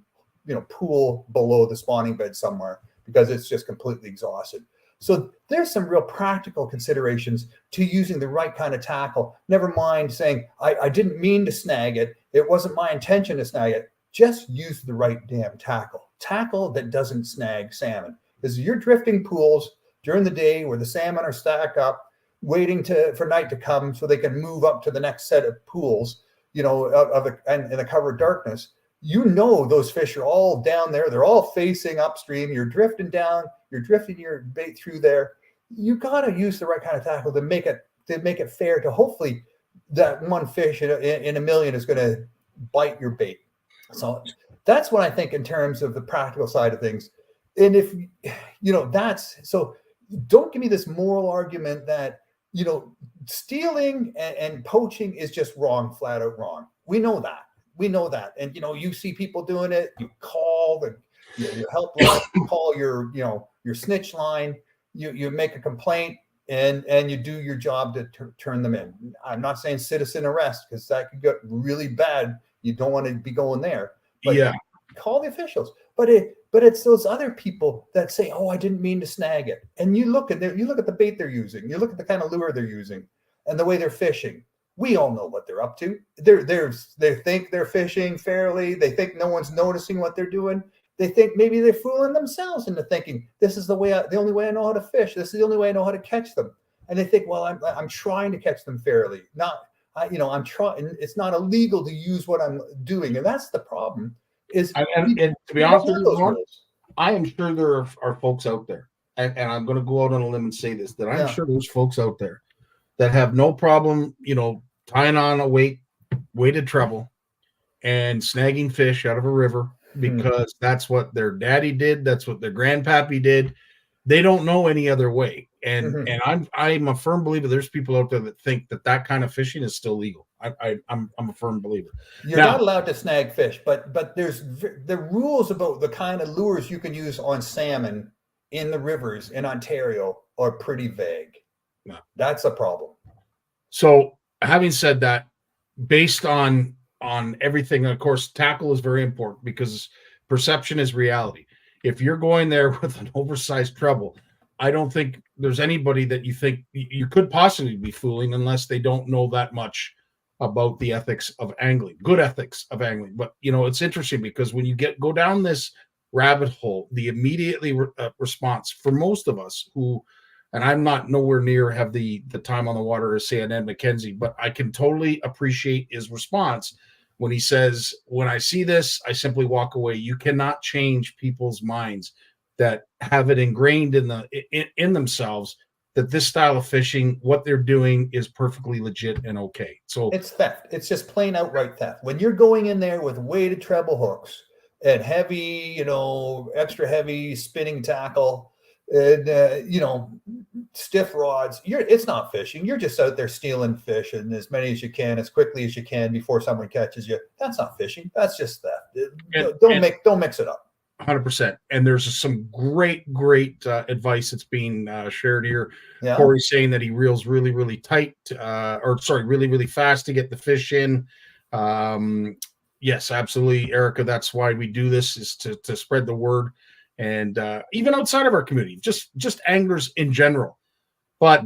pool below the spawning bed somewhere because it's just completely exhausted? So there's some real practical considerations to using the right kind of tackle. Never mind saying, I didn't mean to snag it. It wasn't my intention to snag it. Just use the right damn tackle. Tackle that doesn't snag salmon. Because you're drifting pools during the day where the salmon are stacked up, waiting for night to come so they can move up to the next set of pools, in the cover of darkness. Those fish are all down there. They're all facing upstream. You're drifting down. You're drifting your bait through there. You got to use the right kind of tackle to make it fair to hopefully that one fish in a million is going to bite your bait. So that's what I think in terms of the practical side of things. And if so, don't give me this moral argument that stealing and poaching is just wrong, flat out wrong. We know that. And you see people doing it. You call your helpline, you call your snitch line, you make a complaint, and you do your job to turn them in. I'm not saying citizen arrest, because that could get really bad. You don't want to be going there. But yeah, call the officials. But it's those other people that say, "Oh, I didn't mean to snag it." And you look at the bait they're using. You look at the kind of lure they're using, and the way they're fishing. We all know what they're up to. They think they're fishing fairly. They think no one's noticing what they're doing. They think maybe they're fooling themselves into thinking this is the only way I know how to fish. This is the only way I know how to catch them. And they think, well, I'm trying to catch them fairly. I'm trying. It's not illegal to use what I'm doing, and that's the problem. And to be honest with you, I am sure there are folks out there, and I'm going to go out on a limb and say this, that I'm sure there's folks out there that have no problem, tying on a weighted treble and snagging fish out of a river because that's what their daddy did. That's what their grandpappy did. They don't know any other way. And I'm a firm believer there's people out there that think that kind of fishing is still legal. I'm a firm believer. You're not allowed to snag fish, but there's the rules about the kind of lures you can use on salmon in the rivers in Ontario are pretty vague. No. That's a problem. So having said that, based on everything, of course, tackle is very important because perception is reality. If you're going there with an oversized treble, I don't think there's anybody that you think you could possibly be fooling unless they don't know that much about the ethics of angling, good ethics of angling. But it's interesting because when you go down this rabbit hole, the immediately response for most of us who, and I'm not nowhere near have the time on the water as say an Ed McKenzie, but I can totally appreciate his response when he says, when I see this, I simply walk away. You cannot change people's minds that have it ingrained in themselves that this style of fishing, what they're doing is perfectly legit and okay. So it's theft. It's just plain outright theft. When you're going in there with weighted treble hooks and heavy, extra heavy spinning tackle and, stiff rods, it's not fishing. You're just out there stealing fish and as many as you can, as quickly as you can before someone catches you. That's not fishing. That's just theft. Don't mix it up. 100%. And there's some great advice that's being shared here. Yeah. Corey's saying that he reels really, really tight, really, really fast to get the fish in. Yes, absolutely, Erica. That's why we do this, is to spread the word, and even outside of our community, just anglers in general. But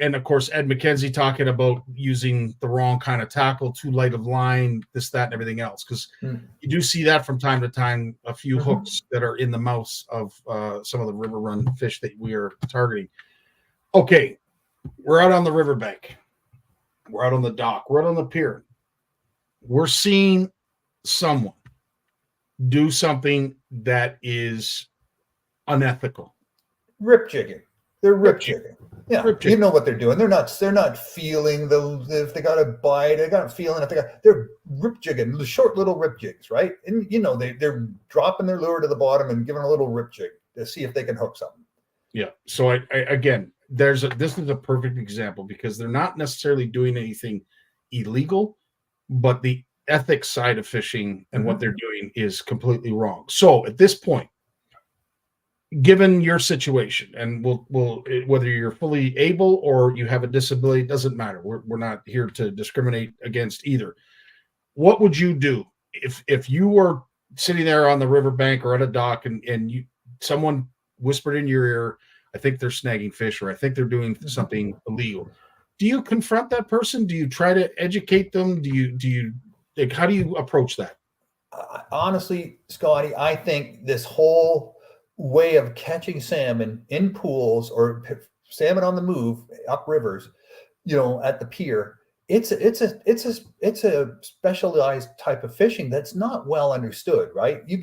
and of course, Ed McKenzie talking about using the wrong kind of tackle, too light of line, this, that, and everything else. Because you do see that from time to time, a few hooks that are in the mouths of some of the river run fish that we are targeting. Okay, we're out on the riverbank. We're out on the dock. We're out on the pier. We're seeing someone do something that is unethical. Rip jigging. They're rip jigging. Yeah, you know what they're doing. They're not feeling if they got a bite. They're not feeling if they're rip jigging, the short little rip jigs, right? And they're dropping their lure to the bottom and giving a little rip jig to see if they can hook something. Yeah. So I again, this is a perfect example because they're not necessarily doing anything illegal, but the ethics side of fishing and what they're doing is completely wrong. So at this point, given your situation, and we'll whether you're fully able or you have a disability, doesn't matter. We're not here to discriminate against either. What would you do if you were sitting there on the riverbank or at a dock and someone whispered in your ear, I think they're snagging fish, or I think they're doing something illegal? Do you confront that person? Do you try to educate them? Do you how do you approach that? Honestly, Scotty, I think this whole way of catching salmon in pools or salmon on the move up rivers, at the pier, it's a specialized type of fishing that's not well understood, right? You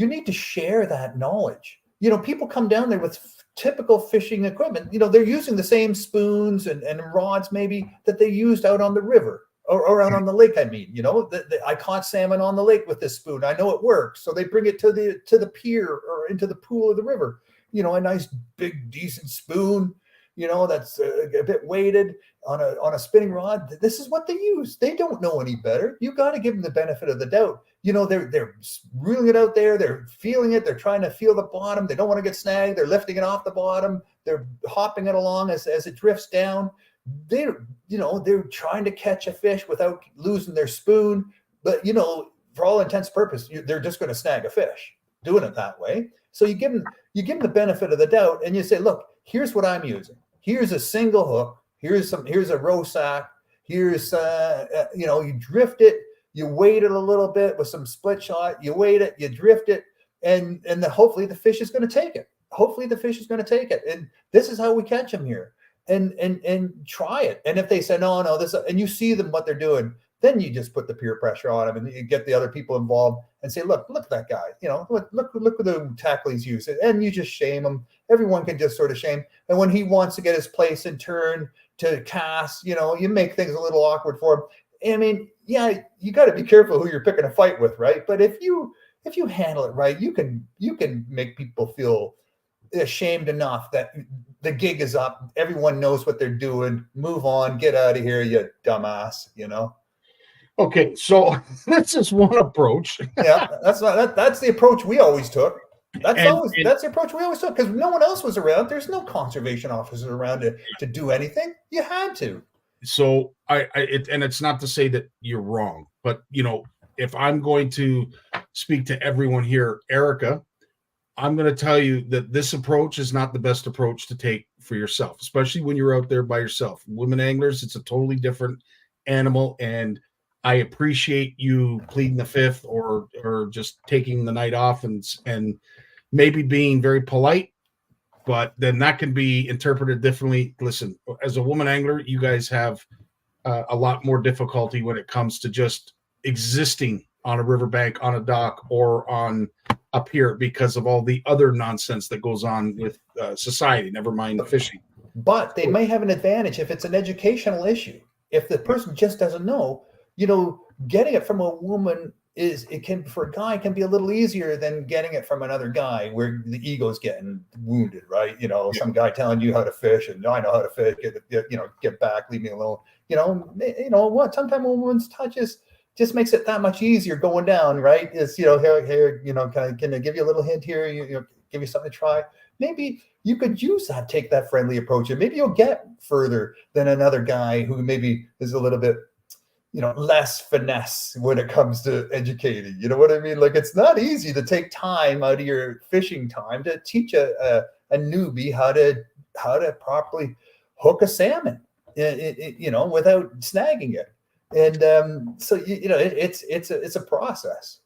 need to share that knowledge. People come down there with typical fishing equipment. They're using the same spoons and rods maybe that they used out on the river or out on the lake. I mean, I caught salmon on the lake with this spoon. I know it works. So they bring it to the pier or into the pool of the river. A nice big decent spoon, that's a bit weighted on a spinning rod. This is what they use. They don't know any better. You got to give them the benefit of the doubt. They're reeling it out there. They're feeling it. They're trying to feel the bottom. They don't want to get snagged. They're lifting it off the bottom. They're hopping it along as it drifts down. They're trying to catch a fish without losing their spoon. But, for all intents and purposes, they're just going to snag a fish doing it that way. So you give them the benefit of the doubt and you say, look, here's what I'm using. Here's a single hook. Here's a row sack. Here's, you drift it. You weight it a little bit with some split shot. You weight it, you drift it, and hopefully the fish is going to take it. Hopefully the fish is going to take it. And this is how we catch them here. And try it. And if they say, no, this, and you see them, what they're doing, then you just put the peer pressure on them and you get the other people involved and say, look at that guy, look at the tackle he's using. And you just shame him. Everyone can just sort of shame. And when he wants to get his place in turn to cast, you make things a little awkward for him. I mean, yeah, you got to be careful who you're picking a fight with, right? But if you handle it right, you can make people feel ashamed enough that the gig is up. Everyone knows what they're doing. Move on, get out of here, you dumbass. Okay, so that's just one approach. Yeah, that's the approach we always took. That's the approach we always took because no one else was around. There's no conservation officers around to do anything. You had to. So and it's not to say that you're wrong, but if I'm going to speak to everyone here, Erica, I'm going to tell you that this approach is not the best approach to take for yourself, especially when you're out there by yourself. Women anglers, it's a totally different animal, and I appreciate you pleading the fifth or just taking the night off and maybe being very polite, but then that can be interpreted differently. Listen, as a woman angler, you guys have a lot more difficulty when it comes to just existing on a riverbank, on a dock, or on up here because of all the other nonsense that goes on with society, never mind fishing. But they may have an advantage if it's an educational issue. If the person just doesn't know, getting it from a woman for a guy can be a little easier than getting it from another guy where the ego's getting wounded, right? Some guy telling you how to fish and I know how to fish, get back, leave me alone. What? Sometimes a woman's touches just makes it that much easier going down, right? Is here, can I give you a little hint here? Give you something to try. Maybe you could use that, take that friendly approach, and maybe you'll get further than another guy who maybe is a little bit, less finesse when it comes to educating. You know what I mean? Like, it's not easy to take time out of your fishing time to teach a newbie how to properly hook a salmon, without snagging it. And so it's a process.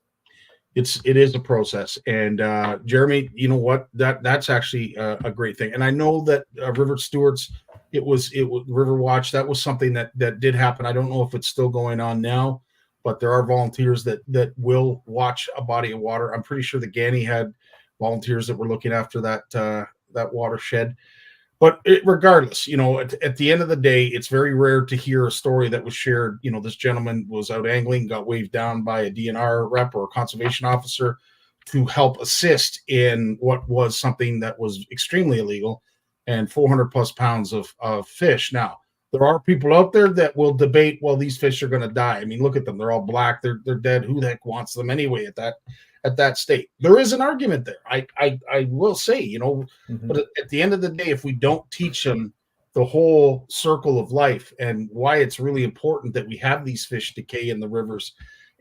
It is a process. And Jeremy, you know what? That's actually a great thing. And I know that River Stewards, it was River Watch. That was something that did happen. I don't know if it's still going on now, but there are volunteers that will watch a body of water. I'm pretty sure the Ganny had volunteers that were looking after that watershed. But regardless, at the end of the day, it's very rare to hear a story that was shared. This gentleman was out angling, got waved down by a DNR rep or a conservation officer to help assist in what was something that was extremely illegal, and 400 plus pounds of fish. Now, there are people out there that will debate, well, these fish are going to die. I mean, look at them. They're all black. They're dead. Who the heck wants them anyway at that state? There is an argument there. I will say, but at the end of the day, if we don't teach them the whole circle of life and why it's really important that we have these fish decay in the rivers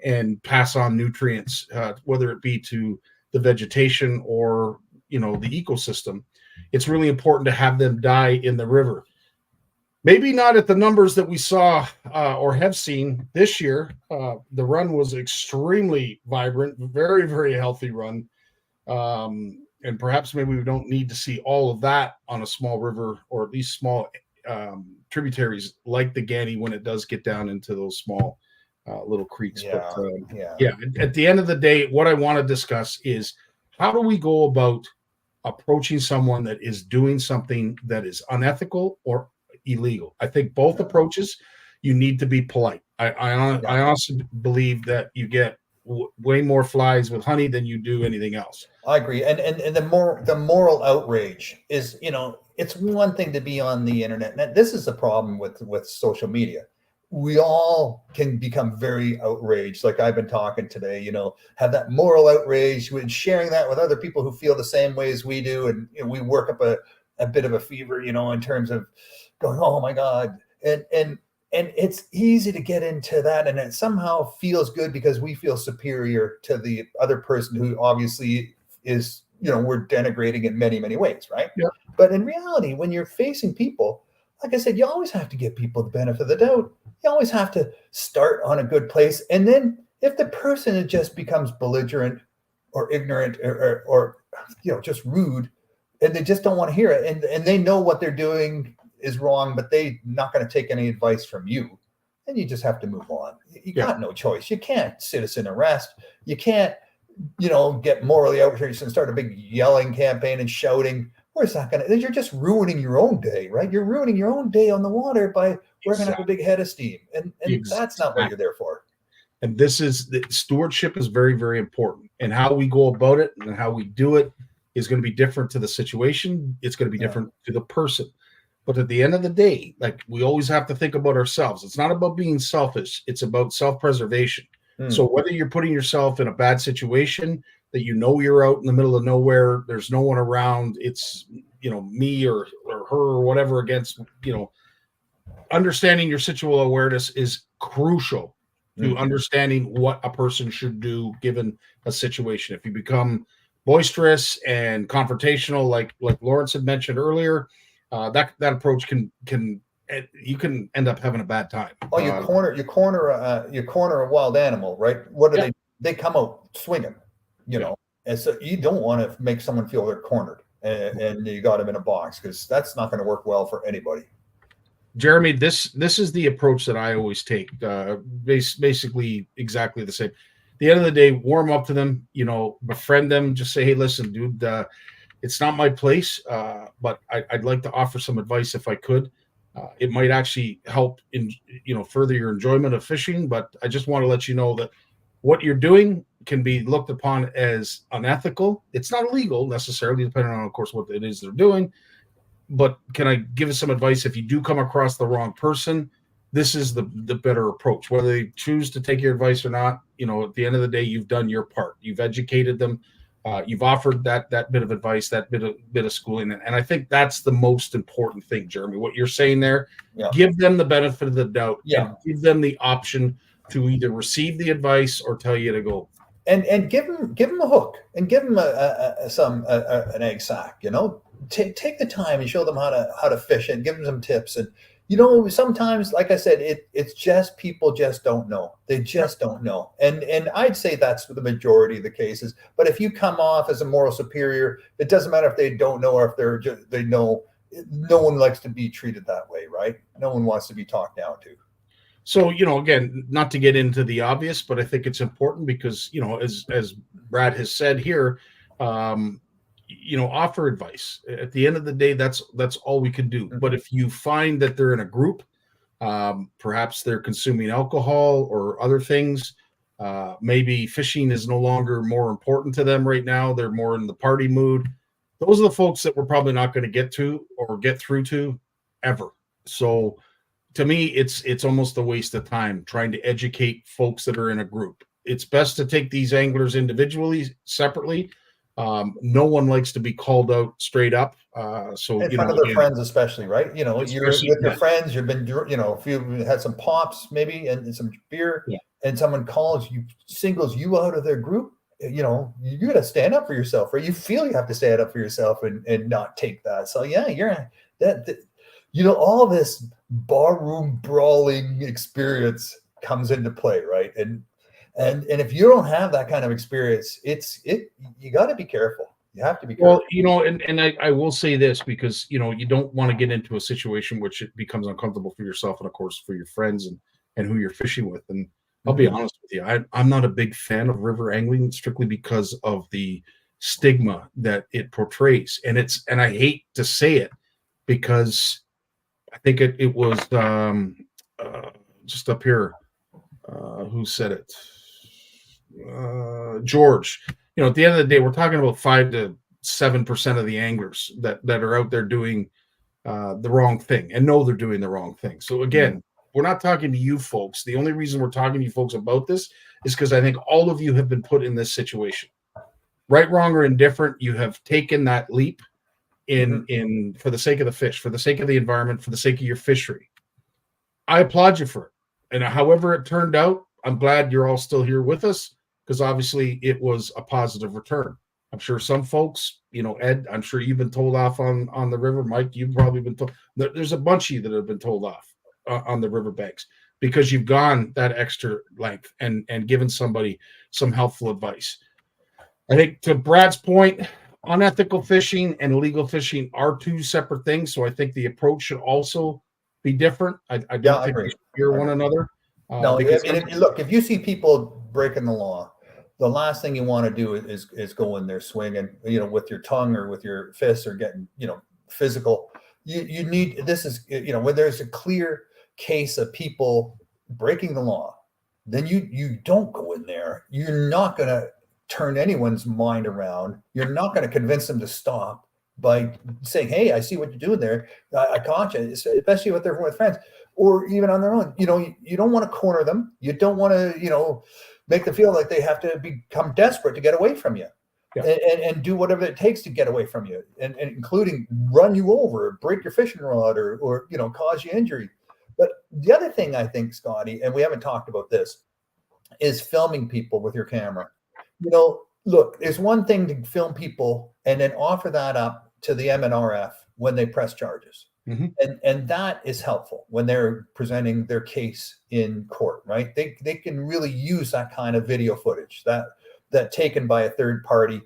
and pass on nutrients, whether it be to the vegetation or, the ecosystem, it's really important to have them die in the river. Maybe not at the numbers that we saw or have seen this year. The run was extremely vibrant, very, very healthy run. And perhaps maybe we don't need to see all of that on a small river, or at least small tributaries like the Ganny when it does get down into those small little creeks. Yeah, but at the end of the day, what I want to discuss is how do we go about approaching someone that is doing something that is unethical or illegal. I think both approaches, you need to be polite. I honestly believe that you get way more flies with honey than you do anything else. I agree. And the moral outrage is, it's one thing to be on the internet. And this is the problem with social media. We all can become very outraged. Like I've been talking today, have that moral outrage and sharing that with other people who feel the same way as we do. And we work up a bit of a fever, in terms of going, oh my God. And it's easy to get into that. And it somehow feels good because we feel superior to the other person who obviously is, we're denigrating in many, many ways. Right. Yeah. But in reality, when you're facing people, like I said, you always have to give people the benefit of the doubt. You always have to start on a good place. And then if the person just becomes belligerent or ignorant or just rude, and they just don't want to hear it, and they know what they're doing is wrong, but they're not going to take any advice from you, then you just have to move on. You got no choice. You can't citizen arrest. You can't, get morally outraged and start a big yelling campaign and shouting. Where's that going to? You're just ruining your own day, right? You're ruining your own day on the water by working up a big head of steam, and that's not what you're there for. And stewardship is very, very important, and how we go about it and how we do it is going to be different to the situation. It's going to be different to the person. But at the end of the day, like, we always have to think about ourselves. It's not about being selfish. It's about self-preservation. So whether you're putting yourself in a bad situation that you're out in the middle of nowhere, there's no one around, it's, me or her or whatever against, understanding your situational awareness is crucial to understanding what a person should do given a situation. If you become boisterous and confrontational, like Lawrence had mentioned earlier, that approach can you can end up having a bad time. Oh, you corner a wild animal, right? What do they come out swinging, you know, and so you don't want to make someone feel they're cornered and you got them in a box, because that's not going to work well for anybody. Jeremy, this is the approach that I always take. Basically, exactly the same. At the end of the day, warm up to them, you know, befriend them. Just say, hey, listen, dude, it's not my place, but I'd like to offer some advice if I could. It might actually help in, you know, further your enjoyment of fishing. But I just want to let you know that what you're doing can be looked upon as unethical. It's not illegal necessarily, depending on, of course, what it is they're doing. But can I give us some advice? If you do come across the wrong person, this is the better approach. Whether they choose to take your advice or not, you know, at the end of the day, you've done your part. You've educated them. You've offered that bit of advice, that bit of schooling, and I think that's the most important thing, Jeremy. What you're saying there, give them the benefit of the doubt, and give them the option to either receive the advice or tell you to go. And give them a hook, and give them an egg sack. You know, take the time and show them how to fish, and give them some tips. And you know, sometimes, like I said, it's just people just don't know. They just don't know. And I'd say that's the majority of the cases. But if you come off as a moral superior, it doesn't matter if they don't know or if they know. No one likes to be treated that way, right? No one wants to be talked down to. So, you know, again, not to get into the obvious, but I think it's important because, you know, as Brad has said here, you know, offer advice. At the end of the day, that's all we can do. But if you find that they're in a group, perhaps they're consuming alcohol or other things, maybe fishing is no longer more important to them right now. They're more in the party mood. Those are the folks that we're probably not going to get to or get through to ever. So to me, it's almost a waste of time trying to educate folks that are in a group. It's best to take these anglers individually, separately. No one likes to be called out straight up. So in front of their friends, especially, right? You know, you're with your friends. You've been, you know, if you've had some pops maybe and some beer, and someone singles you out of their group. You know, you got to stand up for yourself, right? You feel you have to stand up for yourself and not take that. So you're that. You know, all this barroom brawling experience comes into play, right? And if you don't have that kind of experience, you got to be careful. You have to be careful. Well, you know, and I will say this, because, you know, you don't want to get into a situation which it becomes uncomfortable for yourself and, of course, for your friends and who you're fishing with. And I'll be honest with you, I'm not a big fan of river angling strictly because of the stigma that it portrays. And I hate to say it, because I think it was just up here. Who said it? George. You know, at the end of the day, we're talking about 5 to 7% of the anglers that are out there doing the wrong thing and know they're doing the wrong thing. So again, we're not talking to you folks. The only reason we're talking to you folks about this is because I think all of you have been put in this situation. Right, wrong, or indifferent, you have taken that leap in for the sake of the fish, for the sake of the environment, for the sake of your fishery. I applaud you for it. And however it turned out, I'm glad you're all still here with us, because obviously it was a positive return. I'm sure some folks, you know, Ed, I'm sure you've been told off on the river. Mike, you've probably been told. There's a bunch of you that have been told off on the riverbanks because you've gone that extra length and given somebody some helpful advice. I think, to Brad's point, unethical fishing and illegal fishing are two separate things. So I think the approach should also be different. I don't think they should fear one another. No, look, if you see people breaking the law, the last thing you want to do is go in there swinging, you know, with your tongue or with your fists or getting, you know, physical. You need, this is, you know, when there's a clear case of people breaking the law, then you don't go in there. You're not going to turn anyone's mind around. You're not going to convince them to stop by saying, hey, I see what you're doing there. I caught you, especially with friends or even on their own. You know, you don't want to corner them. You don't want to, you know, make them feel like they have to become desperate to get away from you. And do whatever it takes to get away from you, and including run you over, break your fishing rod, or you know, cause you injury. But the other thing I think, Scotty, and we haven't talked about this, is filming people with your camera. You know, look, there's one thing to film people and then offer that up to the MNRF when they press charges. And that is helpful when they're presenting their case in court, right? They can really use that kind of video footage that taken by a third party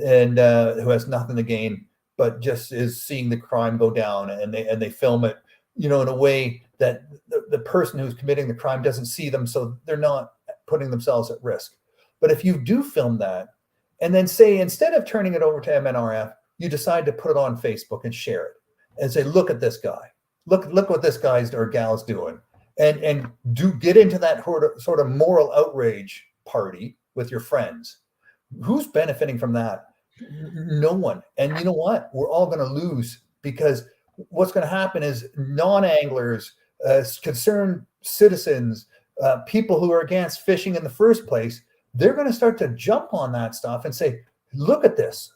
and who has nothing to gain, but just is seeing the crime go down, and they film it, in a way that the person who's committing the crime doesn't see them, so they're not putting themselves at risk. But if you do film that, and then say, instead of turning it over to MNRF, you decide to put it on Facebook and share it and say, look at this guy, look what this guy's or gal's doing, and do get into that sort of moral outrage party with your friends. Who's benefiting from that? No one. And you know what? We're all going to lose, because what's going to happen is non-anglers, concerned citizens, people who are against fishing in the first place, they're going to start to jump on that stuff and say, look at this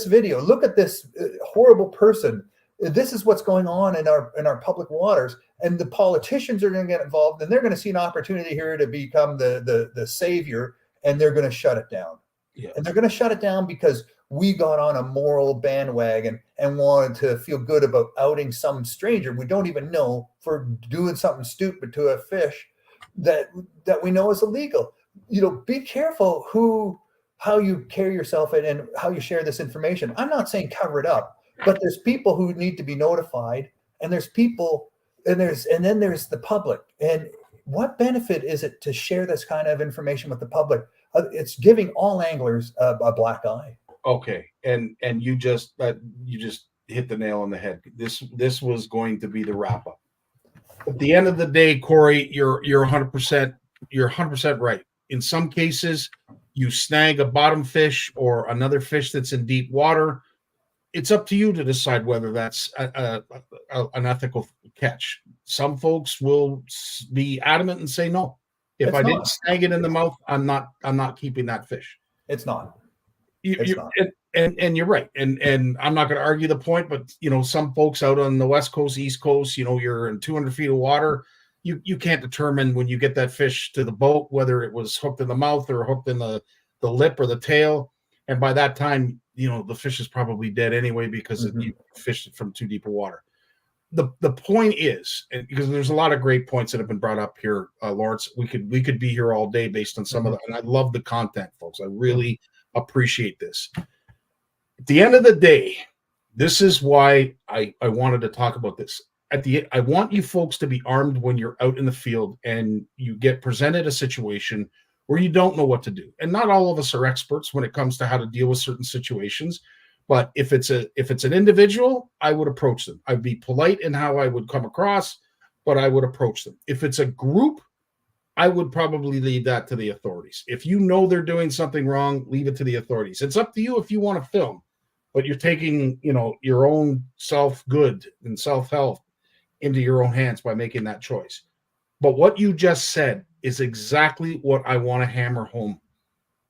video, look at this horrible person. This is what's going on in our public waters, and the politicians are going to get involved, and they're going to see an opportunity here to become the savior, and they're going to shut it down. Yeah. And they're going to shut it down because we got on a moral bandwagon and wanted to feel good about outing some stranger we don't even know for doing something stupid to a fish that we know is illegal. Be careful how you carry yourself and how you share this information. I'm not saying cover it up, but there's people who need to be notified, and there's people, and then there's the public. And what benefit is it to share this kind of information with the public? It's giving all anglers a black eye. Okay, and you just hit the nail on the head. This was going to be the wrap up. At the end of the day, Corey, you're 100% right. In some cases, you snag a bottom fish or another fish that's in deep water. It's up to you to decide whether that's an ethical catch. Some folks will be adamant and say, no, if I didn't snag it in the mouth, I'm not keeping that fish. It's not. And you're right. And I'm not going to argue the point, but some folks out on the West Coast, East Coast, you're in 200 feet of water. You can't determine when you get that fish to the boat whether it was hooked in the mouth or hooked in the lip or the tail. And by that time, the fish is probably dead anyway, because you fished it from too deep of water. The point is, and because there's a lot of great points that have been brought up here, Lawrence, we could be here all day based on some of the, and I love the content, folks. I really appreciate this. At the end of the day, this is why I wanted to talk about this. I want you folks to be armed when you're out in the field and you get presented a situation where you don't know what to do. And not all of us are experts when it comes to how to deal with certain situations. But if it's an individual, I would approach them. I'd be polite in how I would come across, but I would approach them. If it's a group, I would probably leave that to the authorities. If you know they're doing something wrong, leave it to the authorities. It's up to you if you want to film, but you're taking, your own self-good and self-help into your own hands by making that choice. But what you just said is exactly what I want to hammer home.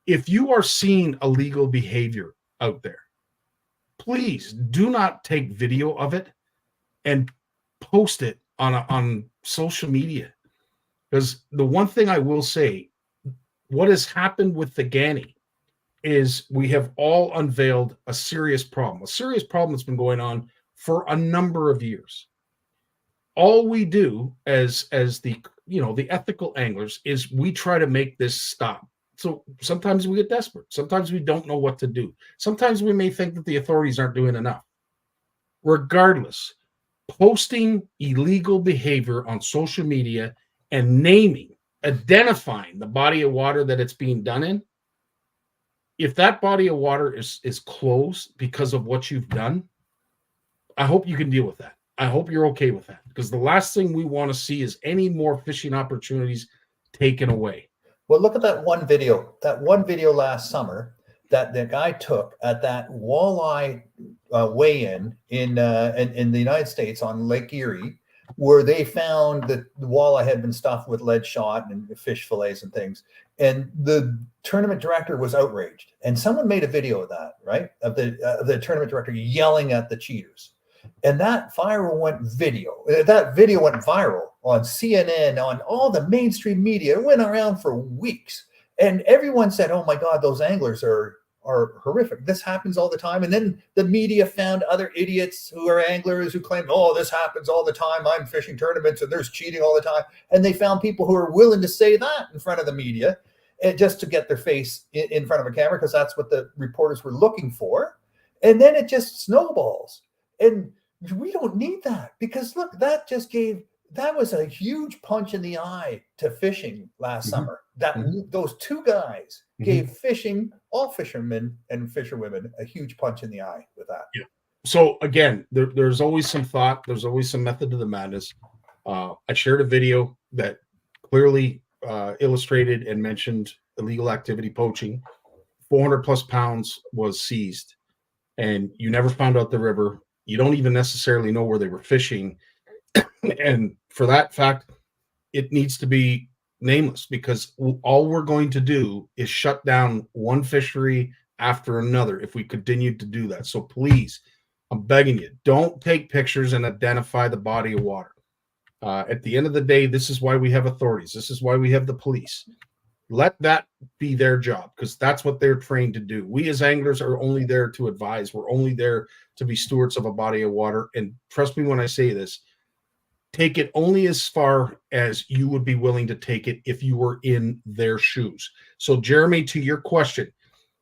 If you are seeing illegal behavior out there, please do not take video of it and post it on social media. Because the one thing I will say, what has happened with the Ganny is we have all unveiled a serious problem that's been going on for a number of years. All we do as the ethical anglers is we try to make this stop. So sometimes we get desperate. Sometimes we don't know what to do. Sometimes we may think that the authorities aren't doing enough. Regardless, posting illegal behavior on social media and identifying the body of water that it's being done in, if that body of water is closed because of what you've done, I hope you can deal with that. I hope you're okay with that, because the last thing we want to see is any more fishing opportunities taken away. Well, look at that one video last summer that the guy took at that walleye weigh-in in the United States on Lake Erie, where they found that the walleye had been stuffed with lead shot and fish fillets and things. And the tournament director was outraged. And someone made a video of that, right? Of the tournament director yelling at the cheaters. And that video went viral on CNN, on all the mainstream media. It went around for weeks. And everyone said, oh my God, those anglers are horrific. This happens all the time. And then the media found other idiots who are anglers who claim, oh, this happens all the time. I'm fishing tournaments and there's cheating all the time. And they found people who are willing to say that in front of the media, just to get their face in front of a camera, because that's what the reporters were looking for. And then it just snowballs. And we don't need that, because look, that was a huge punch in the eye to fishing last summer. Those two guys gave fishing, all fishermen and fisherwomen, a huge punch in the eye with that. Yeah. So again, there's always some thought. There's always some method to the madness. I shared a video that clearly illustrated and mentioned illegal activity, poaching. 400 plus pounds was seized, and you never found out the river. You don't even necessarily know where they were fishing. And for that fact, it needs to be nameless, because all we're going to do is shut down one fishery after another if we continue to do that. So please, I'm begging you, don't take pictures and identify the body of water. At the end of the day, this is why we have authorities. This is why we have the police. Let that be their job, because that's what they're trained to do. We as anglers are only there to advise. We're only there to be stewards of a body of water. And trust me when I say this, take it only as far as you would be willing to take it if you were in their shoes. So, Jeremy, to your question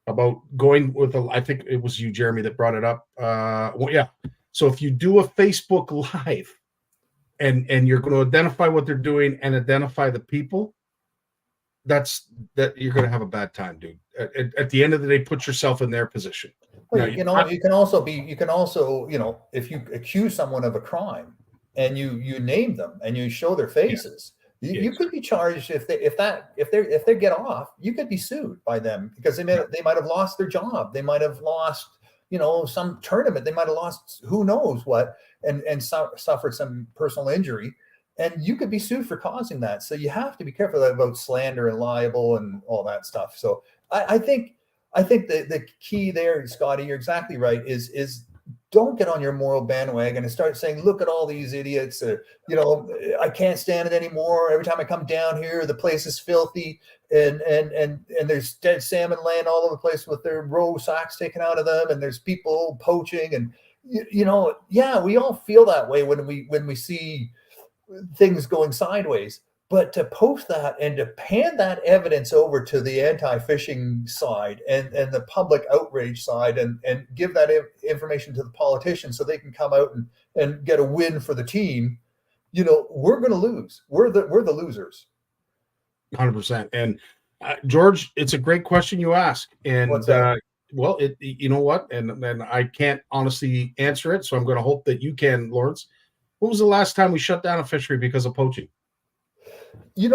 about going with I think it was you, Jeremy, that brought it up. Well, yeah. So if you do a Facebook Live and you're going to identify what they're doing and identify the people, that you're going to have a bad time, dude. At the end of the day, put yourself in their position. Well, now, you can also, if you accuse someone of a crime, and you name them and you show their faces, you could be charged if they get off. You could be sued by them, because they might have lost their job. They might have lost, some tournament. They might have lost who knows what, and suffered some personal injury, and you could be sued for causing that. So you have to be careful about slander and libel and all that stuff. So I think the key there, Scotty, you're exactly right, is don't get on your moral bandwagon and start saying, look at all these idiots. I can't stand it anymore. Every time I come down here, the place is filthy, and there's dead salmon laying all over the place with their roe sacks taken out of them, and there's people poaching, and we all feel that way when we see things going sideways. But to post that and to pan that evidence over to the anti-fishing side and the public outrage side, and give that information to the politicians so they can come out and get a win for the team, we're going to lose. We're the losers. 100%. And George, it's a great question you ask. And well, you know what? And I can't honestly answer it, so I'm going to hope that you can, Lawrence. When was the last time we shut down a fishery because of poaching? In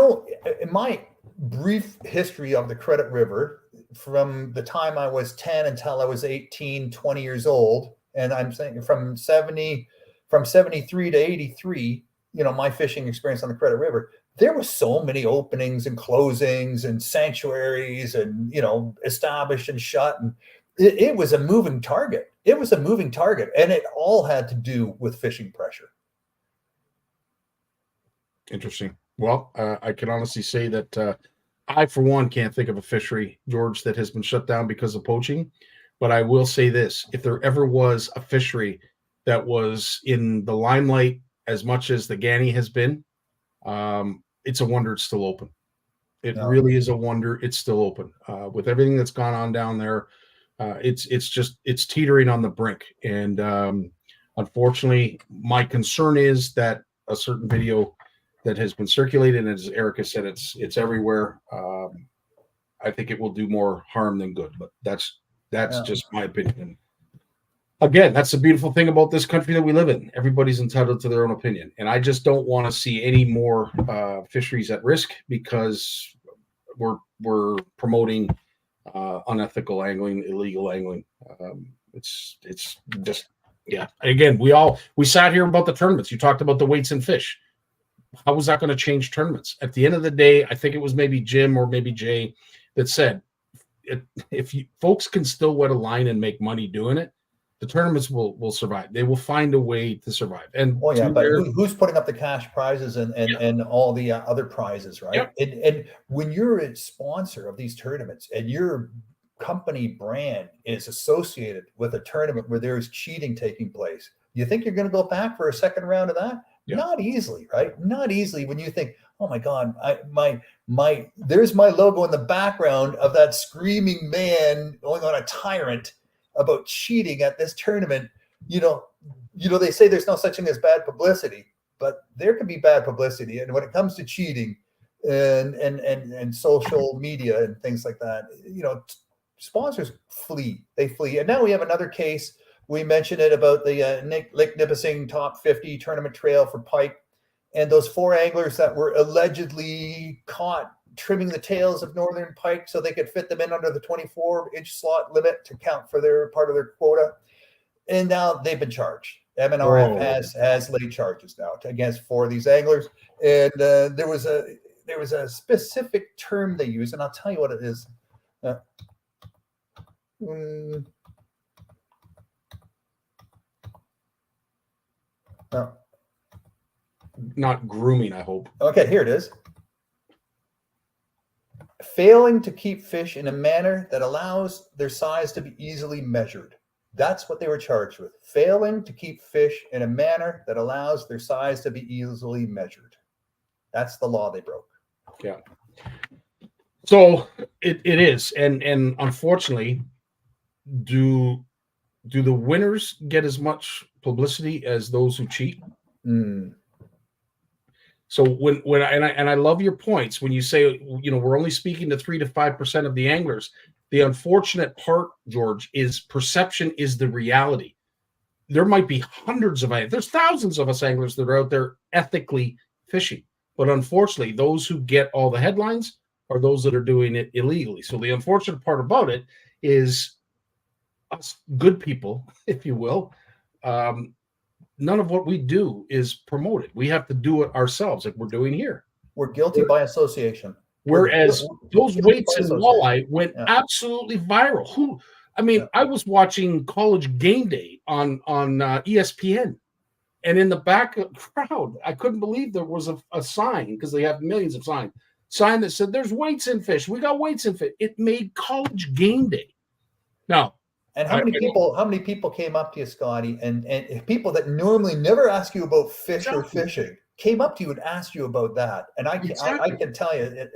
my brief history of the Credit River, from the time I was 10 until I was 18, 20 years old, and I'm saying from 73 to 83, my fishing experience on the Credit River, there were so many openings and closings and sanctuaries and, established and shut. And it was a moving target. It was a moving target, and it all had to do with fishing pressure. Interesting. Well, I can honestly say that I, for one, can't think of a fishery, George, that has been shut down because of poaching. But I will say this: if there ever was a fishery that was in the limelight as much as the Ganny has been, it's a wonder it's still open. It really is a wonder it's still open. With everything that's gone on down there, it's teetering on the brink. And unfortunately, my concern is that a certain video that has been circulated, and as Erica said, it's everywhere. I think it will do more harm than good, but that's just my opinion. Again, that's the beautiful thing about this country that we live in. Everybody's entitled to their own opinion, and I just don't want to see any more fisheries at risk because we're promoting unethical angling, illegal angling. It's just Again, we sat here about the tournaments. You talked about the weights in fish. How was that going to change tournaments? At the end of the day, I think it was maybe Jim or maybe Jay that said, if you folks can still wet a line and make money doing it, the tournaments will survive. They will find a way to survive. And Oh yeah, to but their- who's putting up the cash prizes and all the other prizes, right? Yep. And when you're a sponsor of these tournaments and your company brand is associated with a tournament where there is cheating taking place, you think you're going to go back for a second round of that? Yeah. Not easily, right? Not easily. When you think, oh my God, there's my logo in the background of that screaming man going on a tyrant about cheating at this tournament. You know, they say there's no such thing as bad publicity, but there can be bad publicity. And when it comes to cheating and social media and things like that, sponsors flee. They flee. And now we have another case. We mentioned it about the Lake Nipissing top 50 tournament trail for pike, and those 4 anglers that were allegedly caught trimming the tails of northern pike so they could fit them in under the 24-inch slot limit to count for their part of their quota. And now they've been charged. MNRF has laid charges now against 4 of these anglers. And there was a specific term they use, and I'll tell you what it is. Not grooming, I hope. Okay, here it is. Failing to keep fish in a manner that allows their size to be easily measured. That's what they were charged with. Failing to keep fish in a manner that allows their size to be easily measured. That's the law they broke. Yeah. So it is. And unfortunately, do the winners get as much publicity as those who cheat? So when I love your points when you say, we're only speaking to 3 to 5% of the anglers. The unfortunate part, George, is perception is the reality. There might be hundreds of anglers. There's thousands of us anglers that are out there ethically fishing. But unfortunately, those who get all the headlines are those that are doing it illegally. So the unfortunate part about it is us good people, if you will, none of what we do is promoted. We have to do it ourselves, like we're doing here. We're guilty by association. Whereas those weights in walleye went absolutely viral. I was watching College Game Day on ESPN, and in the back crowd, I couldn't believe there was a sign, because they have millions of sign that said, "There's weights in fish. We got weights in fish." It made College Game Day. Now, and how many people came up to you, Scotty, and people that normally never ask you about fish or fishing came up to you and asked you about that? And I can tell you,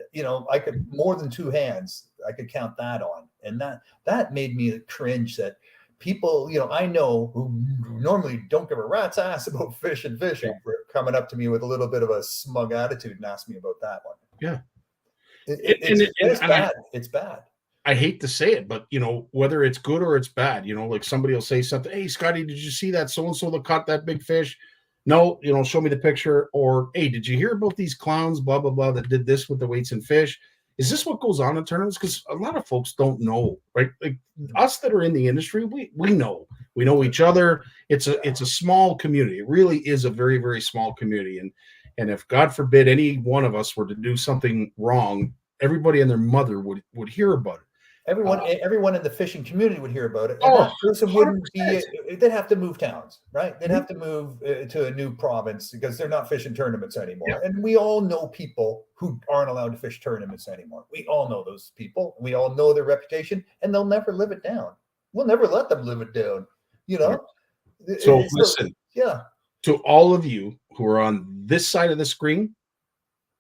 I could more than 2 hands, I could count that on, and that made me cringe. That people, I know who normally don't give a rat's ass about fish and fishing, were coming up to me with a little bit of a smug attitude and asked me about that one. Yeah, it's bad. It's bad. I hate to say it, but whether it's good or it's bad, like somebody will say something. Hey, Scotty, did you see that so-and-so that caught that big fish? No, show me the picture. Or, hey, did you hear about these clowns, blah, blah, blah, that did this with the weights and fish? Is this what goes on in tournaments? Because a lot of folks don't know, right? Like us that are in the industry, we know. We know each other. It's a small community. It really is a very, very small community. And if, God forbid, any one of us were to do something wrong, everybody and their mother would hear about it. Everyone in the fishing community would hear about it. And Oh, that person wouldn't be. They'd have to move towns, right? They'd have to move to a new province because they're not fishing tournaments anymore. Yeah. And we all know people who aren't allowed to fish tournaments anymore. We all know those people. We all know their reputation, and they'll never live it down. We'll never let them live it down. So listen, to all of you who are on this side of the screen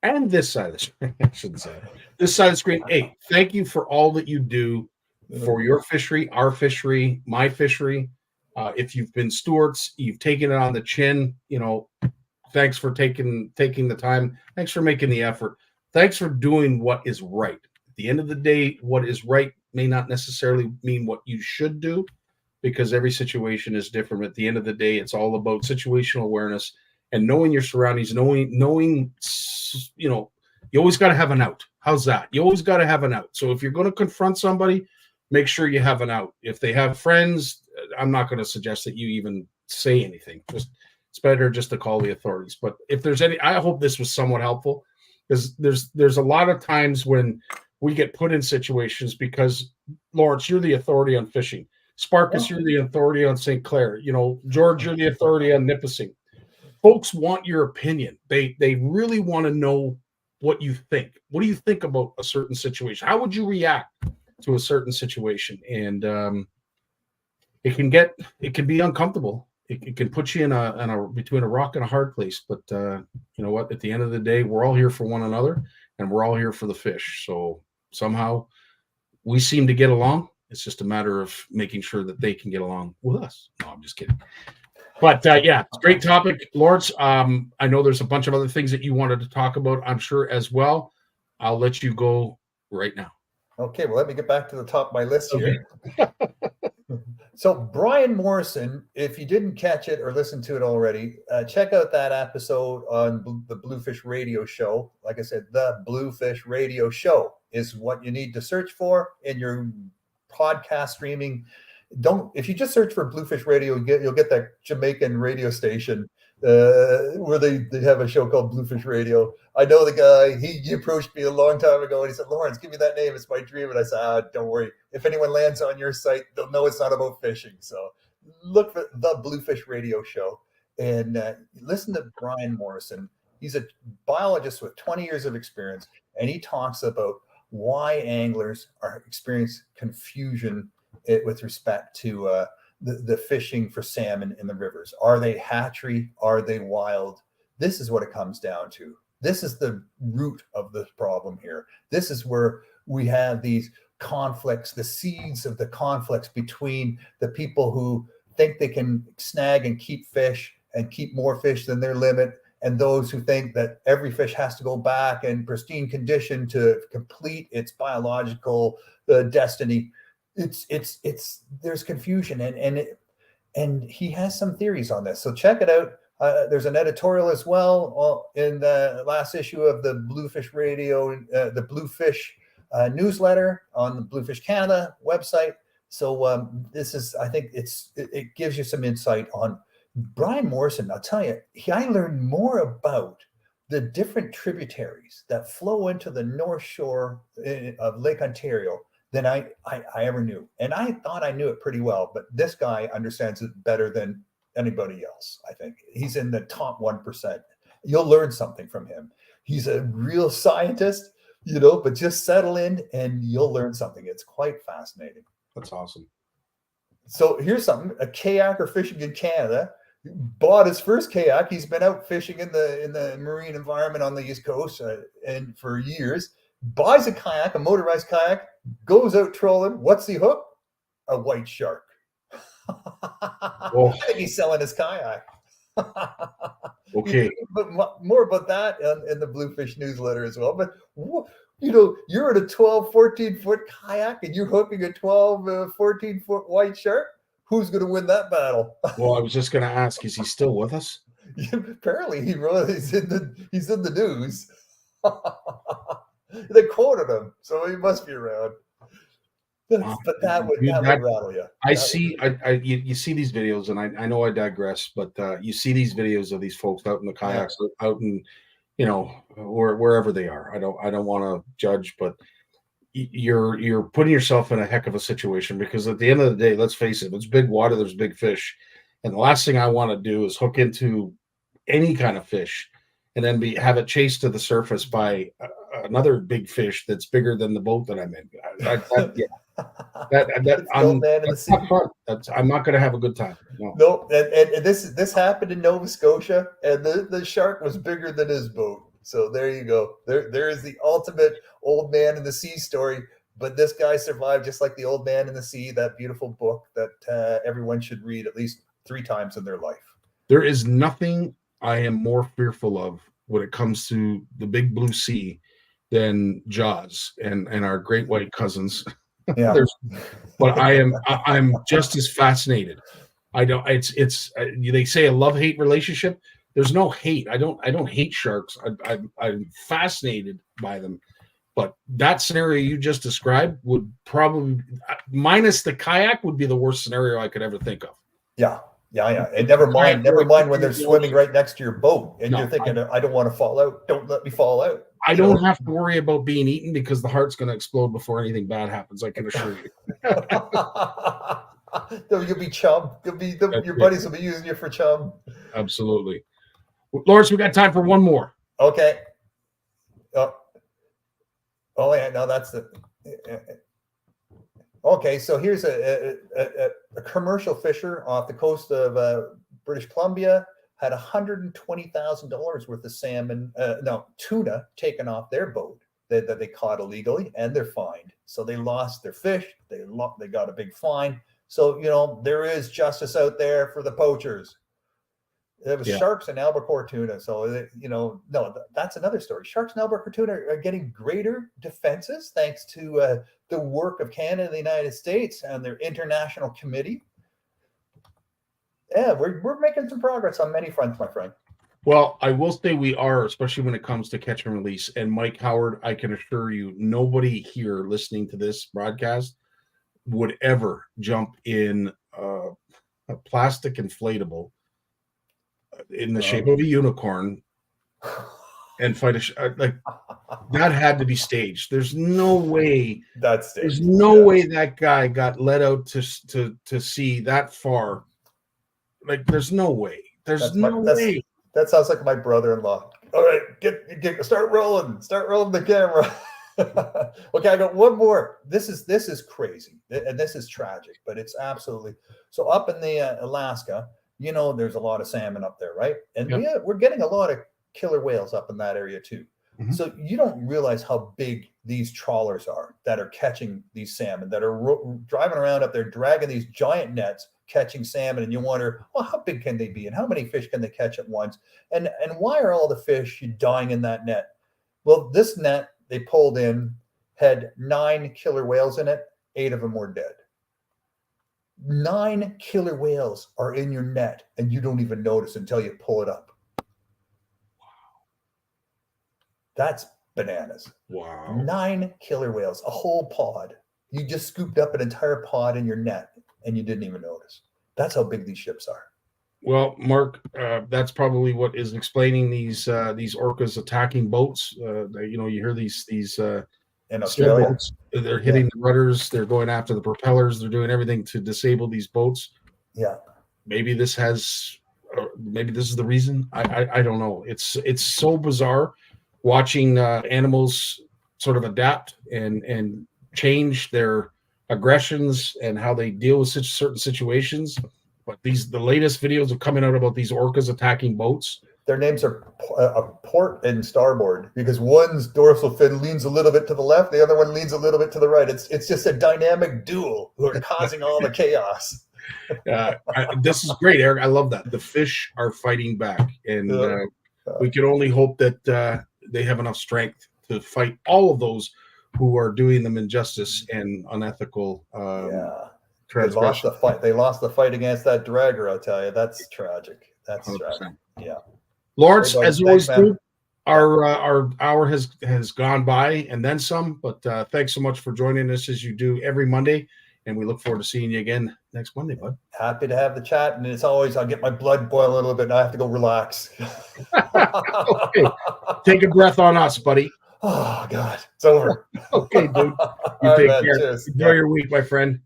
and this side of the screen, I shouldn't say that. This side of the screen. Hey, thank you for all that you do for your fishery, our fishery, my fishery. If you've been stewards, you've taken it on the chin. Thanks for taking the time. Thanks for making the effort. Thanks for doing what is right. At the end of the day, what is right may not necessarily mean what you should do, because every situation is different. At the end of the day, it's all about situational awareness and knowing your surroundings, knowing, you always got to have an out. How's that? You always got to have an out. So if you're going to confront somebody, make sure you have an out. If they have friends, I'm not going to suggest that you even say anything. It's better just to call the authorities. But if there's any, I hope this was somewhat helpful, because there's a lot of times when we get put in situations because, Lawrence, you're the authority on fishing. Sparkus, you're the authority on St. Clair. You know, George, you're the authority on Nipissing. Folks want your opinion. They really want to know what you think. What do you think about a certain situation? How would you react to a certain situation? And it can be uncomfortable. It can put you in a between a rock and a hard place. But you know what? At the end of the day, we're all here for one another, and we're all here for the fish. So somehow we seem to get along. It's just a matter of making sure that they can get along with us. No, I'm just kidding. But yeah, great topic, Lawrence. I know there's a bunch of other things that you wanted to talk about, I'm sure, as well. I'll let you go right now. Okay, well, let me get back to the top of my list here. So Brian Morrison, if you didn't catch it or listen to it already, check out that episode on the Bluefish Radio Show. Like I said, the Bluefish Radio Show is what you need to search for in your podcast streaming. If you just search for Bluefish Radio, you'll get that Jamaican radio station where they have a show called Bluefish Radio. I know the guy. He approached me a long time ago and he said, "Lawrence, give me that name. It's my dream." And I said, "Don't worry. If anyone lands on your site, they'll know it's not about fishing." So look for the Bluefish Radio Show and listen to Brian Morrison. He's a biologist with 20 years of experience, and he talks about why anglers experience confusion with respect to the fishing for salmon in the rivers. Are they hatchery? Are they wild? This is what it comes down to. This is the root of the problem here. This is where we have these conflicts, the seeds of the conflicts between the people who think they can snag and keep fish and keep more fish than their limit, and those who think that every fish has to go back in pristine condition to complete its biological destiny. There's confusion, and he has some theories on this. So check it out. There's an editorial as well in the last issue of the Bluefish Radio, the Bluefish newsletter on the Bluefish Canada website. So this is, I think it gives you some insight on Brian Morrison. I'll tell you, I learned more about the different tributaries that flow into the North Shore of Lake Ontario than I ever knew. And I thought I knew it pretty well, but this guy understands it better than anybody else. I think he's in the top 1%. You'll learn something from him. He's a real scientist, but just settle in and you'll learn something. It's quite fascinating. That's awesome. So here's something. A kayaker fishing in Canada bought his first kayak. He's been out fishing in the marine environment on the East Coast and for years. Buys a kayak, a motorized kayak, goes out trolling. What's the hook? A white shark. I think he's selling his kayak. Okay. But more about that in the Bluefish newsletter as well. But you're in a 12, 14-foot kayak and you're hooking a 12, 14-foot white shark. Who's going to win that battle? Well, I was just going to ask, is he still with us? Apparently, he's in the news. They quoted him, so he must be around. But that would rattle you. You see these videos, and I know I digress, but you see these videos of these folks out in the kayaks, out in, wherever they are. I don't want to judge, but you're putting yourself in a heck of a situation, because at the end of the day, let's face it, if it's big water, there's big fish, and the last thing I want to do is hook into any kind of fish and then have it chased to the surface by another big fish that's bigger than the boat that I'm in. That's not fun. I'm not going to have a good time. No, and this happened in Nova Scotia, and the shark was bigger than his boat. So there you go. There is the ultimate old man in the sea story. But this guy survived, just like The Old Man in the Sea, that beautiful book that everyone should read at least 3 times in their life. There is nothing I am more fearful of when it comes to the big blue sea than Jaws and our great white cousins. Yeah. But I'm just as fascinated. They say a love-hate relationship. There's no hate. I don't hate sharks. I'm fascinated by them. But that scenario you just described would probably, minus the kayak, would be the worst scenario I could ever think of. Yeah. And never mind when they're swimming right next to your boat and you're thinking, I don't want to fall out. Don't let me fall out. I don't have to worry about being eaten because the heart's going to explode before anything bad happens. I can assure you. You'll be chum. Your buddies will be using you for chum. Absolutely. Lawrence, we got time for one more. Okay. Oh yeah, no, that's the. Okay, so here's a commercial fisher off the coast of British Columbia had $120,000 worth of salmon, tuna taken off their boat that they caught illegally, and they're fined. So they lost their fish. They got a big fine. So there is justice out there for the poachers. There was sharks and albacore tuna. So no, that's another story. Sharks and albacore tuna are getting greater defenses thanks to the work of Canada and the United States and their international committee. Yeah, we're making some progress on many fronts, my friend. Well, I will say we are, especially when it comes to catch and release. And Mike Howard, I can assure you, nobody here listening to this broadcast would ever jump in a plastic inflatable in the shape of a unicorn and fight like that. Had to be staged. There's no way There's no way that guy got let out to see that far. Like, there's no way. There's no way. That sounds like my brother-in-law. All right, start rolling the camera. Okay, I got one more. This is crazy, and this is tragic, but it's absolutely so. Up in the Alaska, there's a lot of salmon up there, right? And we're getting a lot of killer whales up in that area too. Mm-hmm. So you don't realize how big these trawlers are that are catching these salmon, that are driving around up there, dragging these giant nets, catching salmon, and you wonder, well, how big can they be, and how many fish can they catch at once, and why are all the fish dying in that net? Well, this net they pulled in had 9 killer whales in it. 8 of them were dead. 9 killer whales are in your net, and you don't even notice until you pull it up. Wow, that's bananas. Wow. 9 killer whales, a whole pod. You just scooped up an entire pod in your net, and you didn't even notice. That's how big these ships are. Well, Mark, that's probably what is explaining these orcas attacking boats. You hear these in Australia, boats, they're hitting the rudders, they're going after the propellers, they're doing everything to disable these boats. Yeah. Maybe this is the reason. I don't know. It's so bizarre watching animals sort of adapt and change their aggressions and how they deal with such certain situations. But the latest videos are coming out about these orcas attacking boats. Their names are port and starboard, because one's dorsal fin leans a little bit to the left, the other one leans a little bit to the right. It's just a dynamic duel who are causing all the chaos. This is great, Eric. I love that. The fish are fighting back, and we can only hope that they have enough strength to fight all of those who are doing them injustice and unethical. They lost the fight. They lost the fight against that dragger. I'll tell you, that's tragic. That's 100%. Tragic. Yeah. Lawrence, as always, our hour has gone by and then some. But thanks so much for joining us as you do every Monday, and we look forward to seeing you again next Monday, bud. Happy to have the chat, and as always, I'll get my blood boiling a little bit, and I have to go relax. Okay, take a breath on us, buddy. Oh God, it's over. Okay, dude. You take care. Cheers. Enjoy your week, my friend.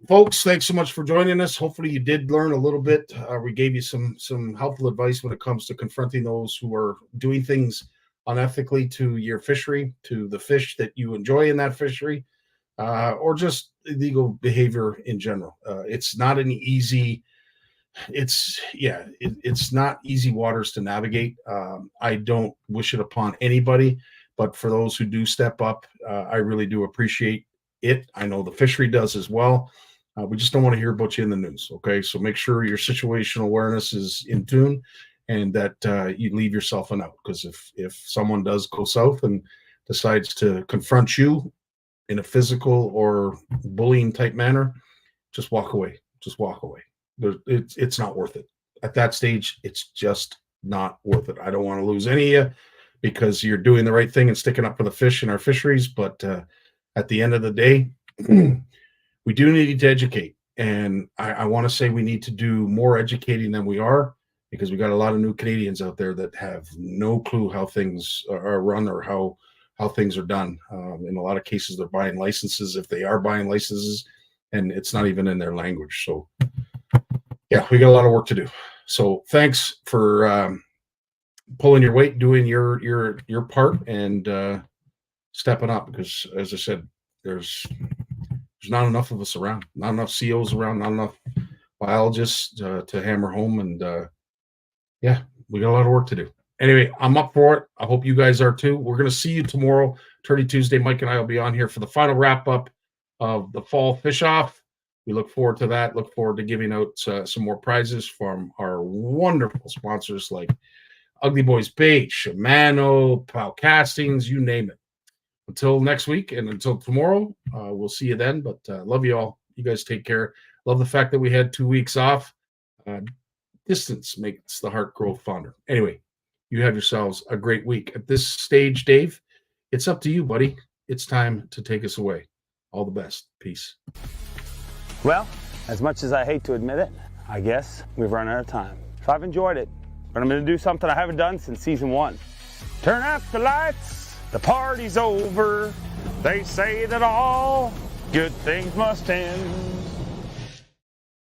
Folks, thanks so much for joining us. Hopefully you did learn a little bit. We gave you some helpful advice when it comes to confronting those who are doing things unethically to your fishery, to the fish that you enjoy in that fishery, or just illegal behavior in general. It's not an easy, it's not easy waters to navigate. I don't wish it upon anybody, but for those who do step up, I really do appreciate it. I know the fishery does as well. We just don't want to hear about you in the news. Okay. So make sure your situational awareness is in tune and that you leave yourself a note. Because if someone does go south and decides to confront you in a physical or bullying type manner, just walk away. Just walk away. It's not worth it. At that stage, it's just not worth it. I don't want to lose any of you because you're doing the right thing and sticking up for the fish in our fisheries. But at the end of the day, we do need to educate. And I want to say we need to do more educating than we are, because we got a lot of new Canadians out there that have no clue how things are run or how things are done. In a lot of cases, they're buying licenses. If they are buying licenses, and it's not even in their language. So yeah, we got a lot of work to do. So thanks for pulling your weight, doing your part, and stepping up, because as I said, there's not enough of us around, not enough COs around, not enough biologists to hammer home, and yeah, we got a lot of work to do. Anyway, I'm up for it. I hope you guys are too. We're going to see you tomorrow, Turkey Tuesday. Mike and I will be on here for the final wrap up of the fall fish off. We look forward to that. Look forward to giving out some more prizes from our wonderful sponsors like Ugly Boys Bait, Shimano, Plow Castings, you name it. Until next week and until tomorrow, we'll see you then. But love you all. You guys take care. Love the fact that we had 2 weeks off. Distance makes the heart grow fonder. Anyway, you have yourselves a great week. At this stage, Dave, it's up to you, buddy. It's time to take us away. All the best. Peace. Well, as much as I hate to admit it, I guess we've run out of time. So I've enjoyed it, but I'm going to do something I haven't done since season 1. Turn out the lights, the party's over. They say that all good things must end.